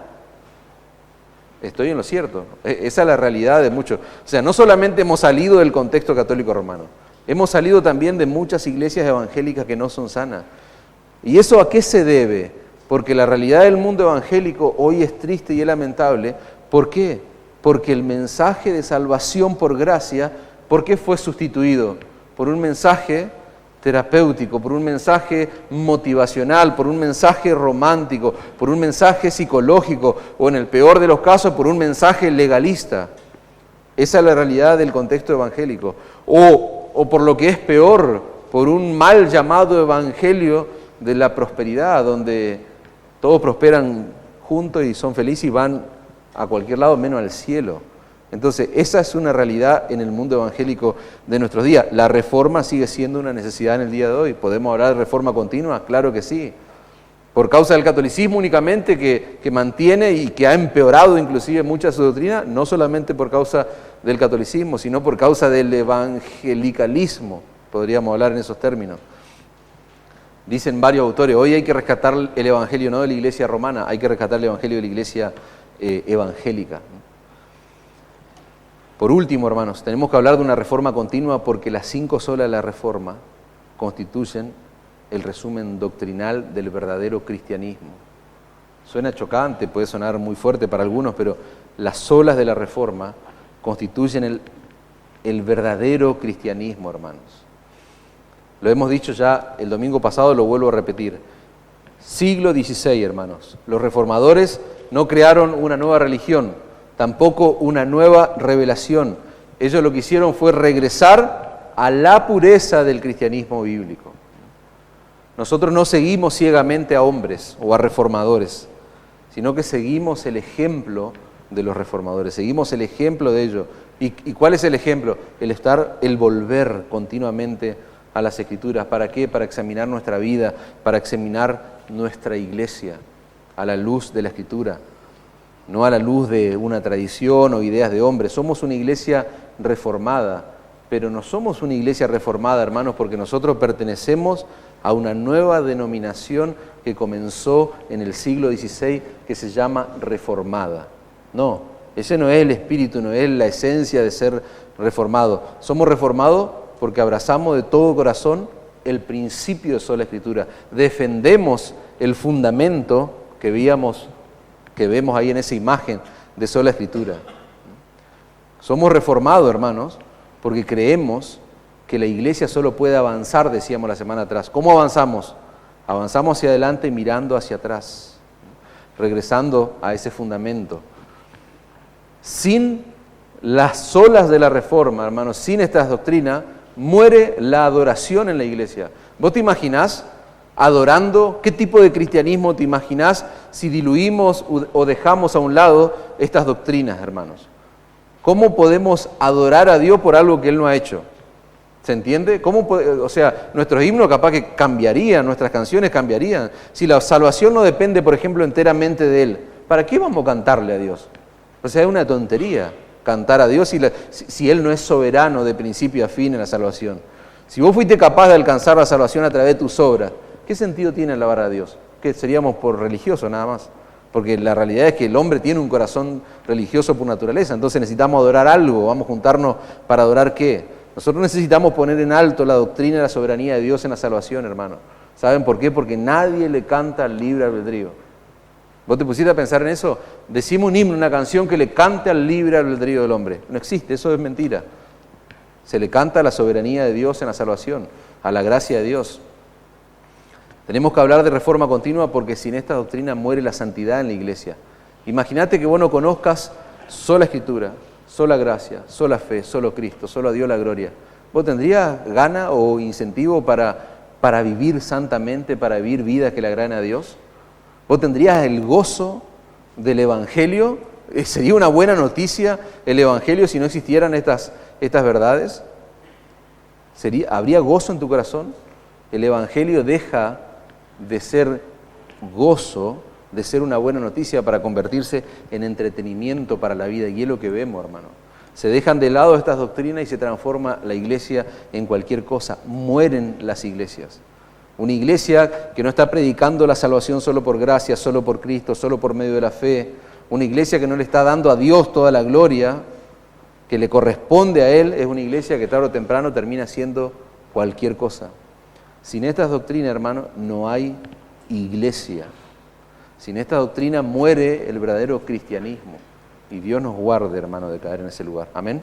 Estoy en lo cierto. Esa es la realidad de muchos. O sea, no solamente hemos salido del contexto católico romano, hemos salido también de muchas iglesias evangélicas que no son sanas. ¿Y eso a qué se debe? Porque la realidad del mundo evangélico hoy es triste y es lamentable. ¿Por qué? Porque el mensaje de salvación por gracia, ¿por qué fue sustituido? Por un mensaje terapéutico, por un mensaje motivacional, por un mensaje romántico, por un mensaje psicológico o en el peor de los casos por un mensaje legalista. Esa es la realidad del contexto evangélico. O por lo que es peor, por un mal llamado evangelio de la prosperidad, donde todos prosperan juntos y son felices y van a cualquier lado menos al cielo. Entonces, esa es una realidad en el mundo evangélico de nuestros días. La reforma sigue siendo una necesidad en el día de hoy. ¿Podemos hablar de reforma continua? Claro que sí. Por causa del catolicismo únicamente que mantiene y que ha empeorado inclusive mucha su doctrina, no solamente por causa del catolicismo, sino por causa del evangelicalismo, podríamos hablar en esos términos. Dicen varios autores, hoy hay que rescatar el evangelio no de la iglesia romana, hay que rescatar el evangelio de la iglesia evangélica. Por último, hermanos, tenemos que hablar de una reforma continua porque las 5 solas de la reforma constituyen el resumen doctrinal del verdadero cristianismo. Suena chocante, puede sonar muy fuerte para algunos, pero las solas de la reforma constituyen el verdadero cristianismo, hermanos. Lo hemos dicho ya el domingo pasado, lo vuelvo a repetir. Siglo XVI, hermanos. Los reformadores no crearon una nueva religión, tampoco una nueva revelación. Ellos lo que hicieron fue regresar a la pureza del cristianismo bíblico. Nosotros no seguimos ciegamente a hombres o a reformadores, sino que seguimos el ejemplo de los reformadores, seguimos el ejemplo de ellos. ¿Y cuál es el ejemplo? El volver continuamente a las Escrituras. ¿Para qué? Para examinar nuestra vida, para examinar nuestra iglesia a la luz de la Escritura, no a la luz de una tradición o ideas de hombres. Somos una iglesia reformada, pero no somos una iglesia reformada, hermanos, porque nosotros pertenecemos a una nueva denominación que comenzó en el siglo XVI, que se llama reformada. No, ese no es el espíritu, no es la esencia de ser reformado. Somos reformados porque abrazamos de todo corazón el principio de sola Escritura. Defendemos el fundamento que vemos ahí en esa imagen de sola Escritura. Somos reformados, hermanos, porque creemos que la iglesia solo puede avanzar, decíamos la semana atrás. ¿Cómo avanzamos? Avanzamos hacia adelante mirando hacia atrás, regresando a ese fundamento. Sin las solas de la Reforma, hermanos, sin estas doctrinas, muere la adoración en la iglesia. ¿Vos te imaginás adorando? ¿Qué tipo de cristianismo te imaginás si diluimos o dejamos a un lado estas doctrinas, hermanos? ¿Cómo podemos adorar a Dios por algo que Él no ha hecho? ¿Se entiende? Nuestros himnos capaz que cambiarían, nuestras canciones cambiarían. Si la salvación no depende, por ejemplo, enteramente de Él, ¿para qué vamos a cantarle a Dios? O sea, es una tontería cantar a Dios si Él no es soberano de principio a fin en la salvación. Si vos fuiste capaz de alcanzar la salvación a través de tus obras, ¿qué sentido tiene alabar a Dios? Que seríamos por religiosos nada más. Porque la realidad es que el hombre tiene un corazón religioso por naturaleza, entonces necesitamos adorar algo, vamos a juntarnos para adorar ¿qué? Nosotros necesitamos poner en alto la doctrina de la soberanía de Dios en la salvación, hermano. ¿Saben por qué? Porque nadie le canta al libre albedrío. ¿Vos te pusiste a pensar en eso? Decimos un himno, una canción que le cante al libre albedrío del hombre. No existe, eso es mentira. Se le canta a la soberanía de Dios en la salvación, a la gracia de Dios. Tenemos que hablar de reforma continua porque sin esta doctrina muere la santidad en la iglesia. Imagínate que vos no conozcas sola Escritura, sola gracia, sola fe, solo Cristo, solo a Dios la gloria. ¿Vos tendrías gana o incentivo para vivir santamente, para vivir vidas que le agraden a Dios? ¿Vos tendrías el gozo del Evangelio? ¿Sería una buena noticia el Evangelio si no existieran estas verdades? ¿Habría gozo en tu corazón? El Evangelio deja de ser gozo, de ser una buena noticia para convertirse en entretenimiento para la vida. Y es lo que vemos, hermano. Se dejan de lado estas doctrinas y se transforma la iglesia en cualquier cosa. Mueren las iglesias. Una iglesia que no está predicando la salvación solo por gracia, solo por Cristo, solo por medio de la fe. Una iglesia que no le está dando a Dios toda la gloria que le corresponde a Él, es una iglesia que tarde o temprano termina siendo cualquier cosa. Sin estas doctrinas, hermano, no hay iglesia. Sin esta doctrina muere el verdadero cristianismo. Y Dios nos guarde, hermano, de caer en ese lugar. Amén.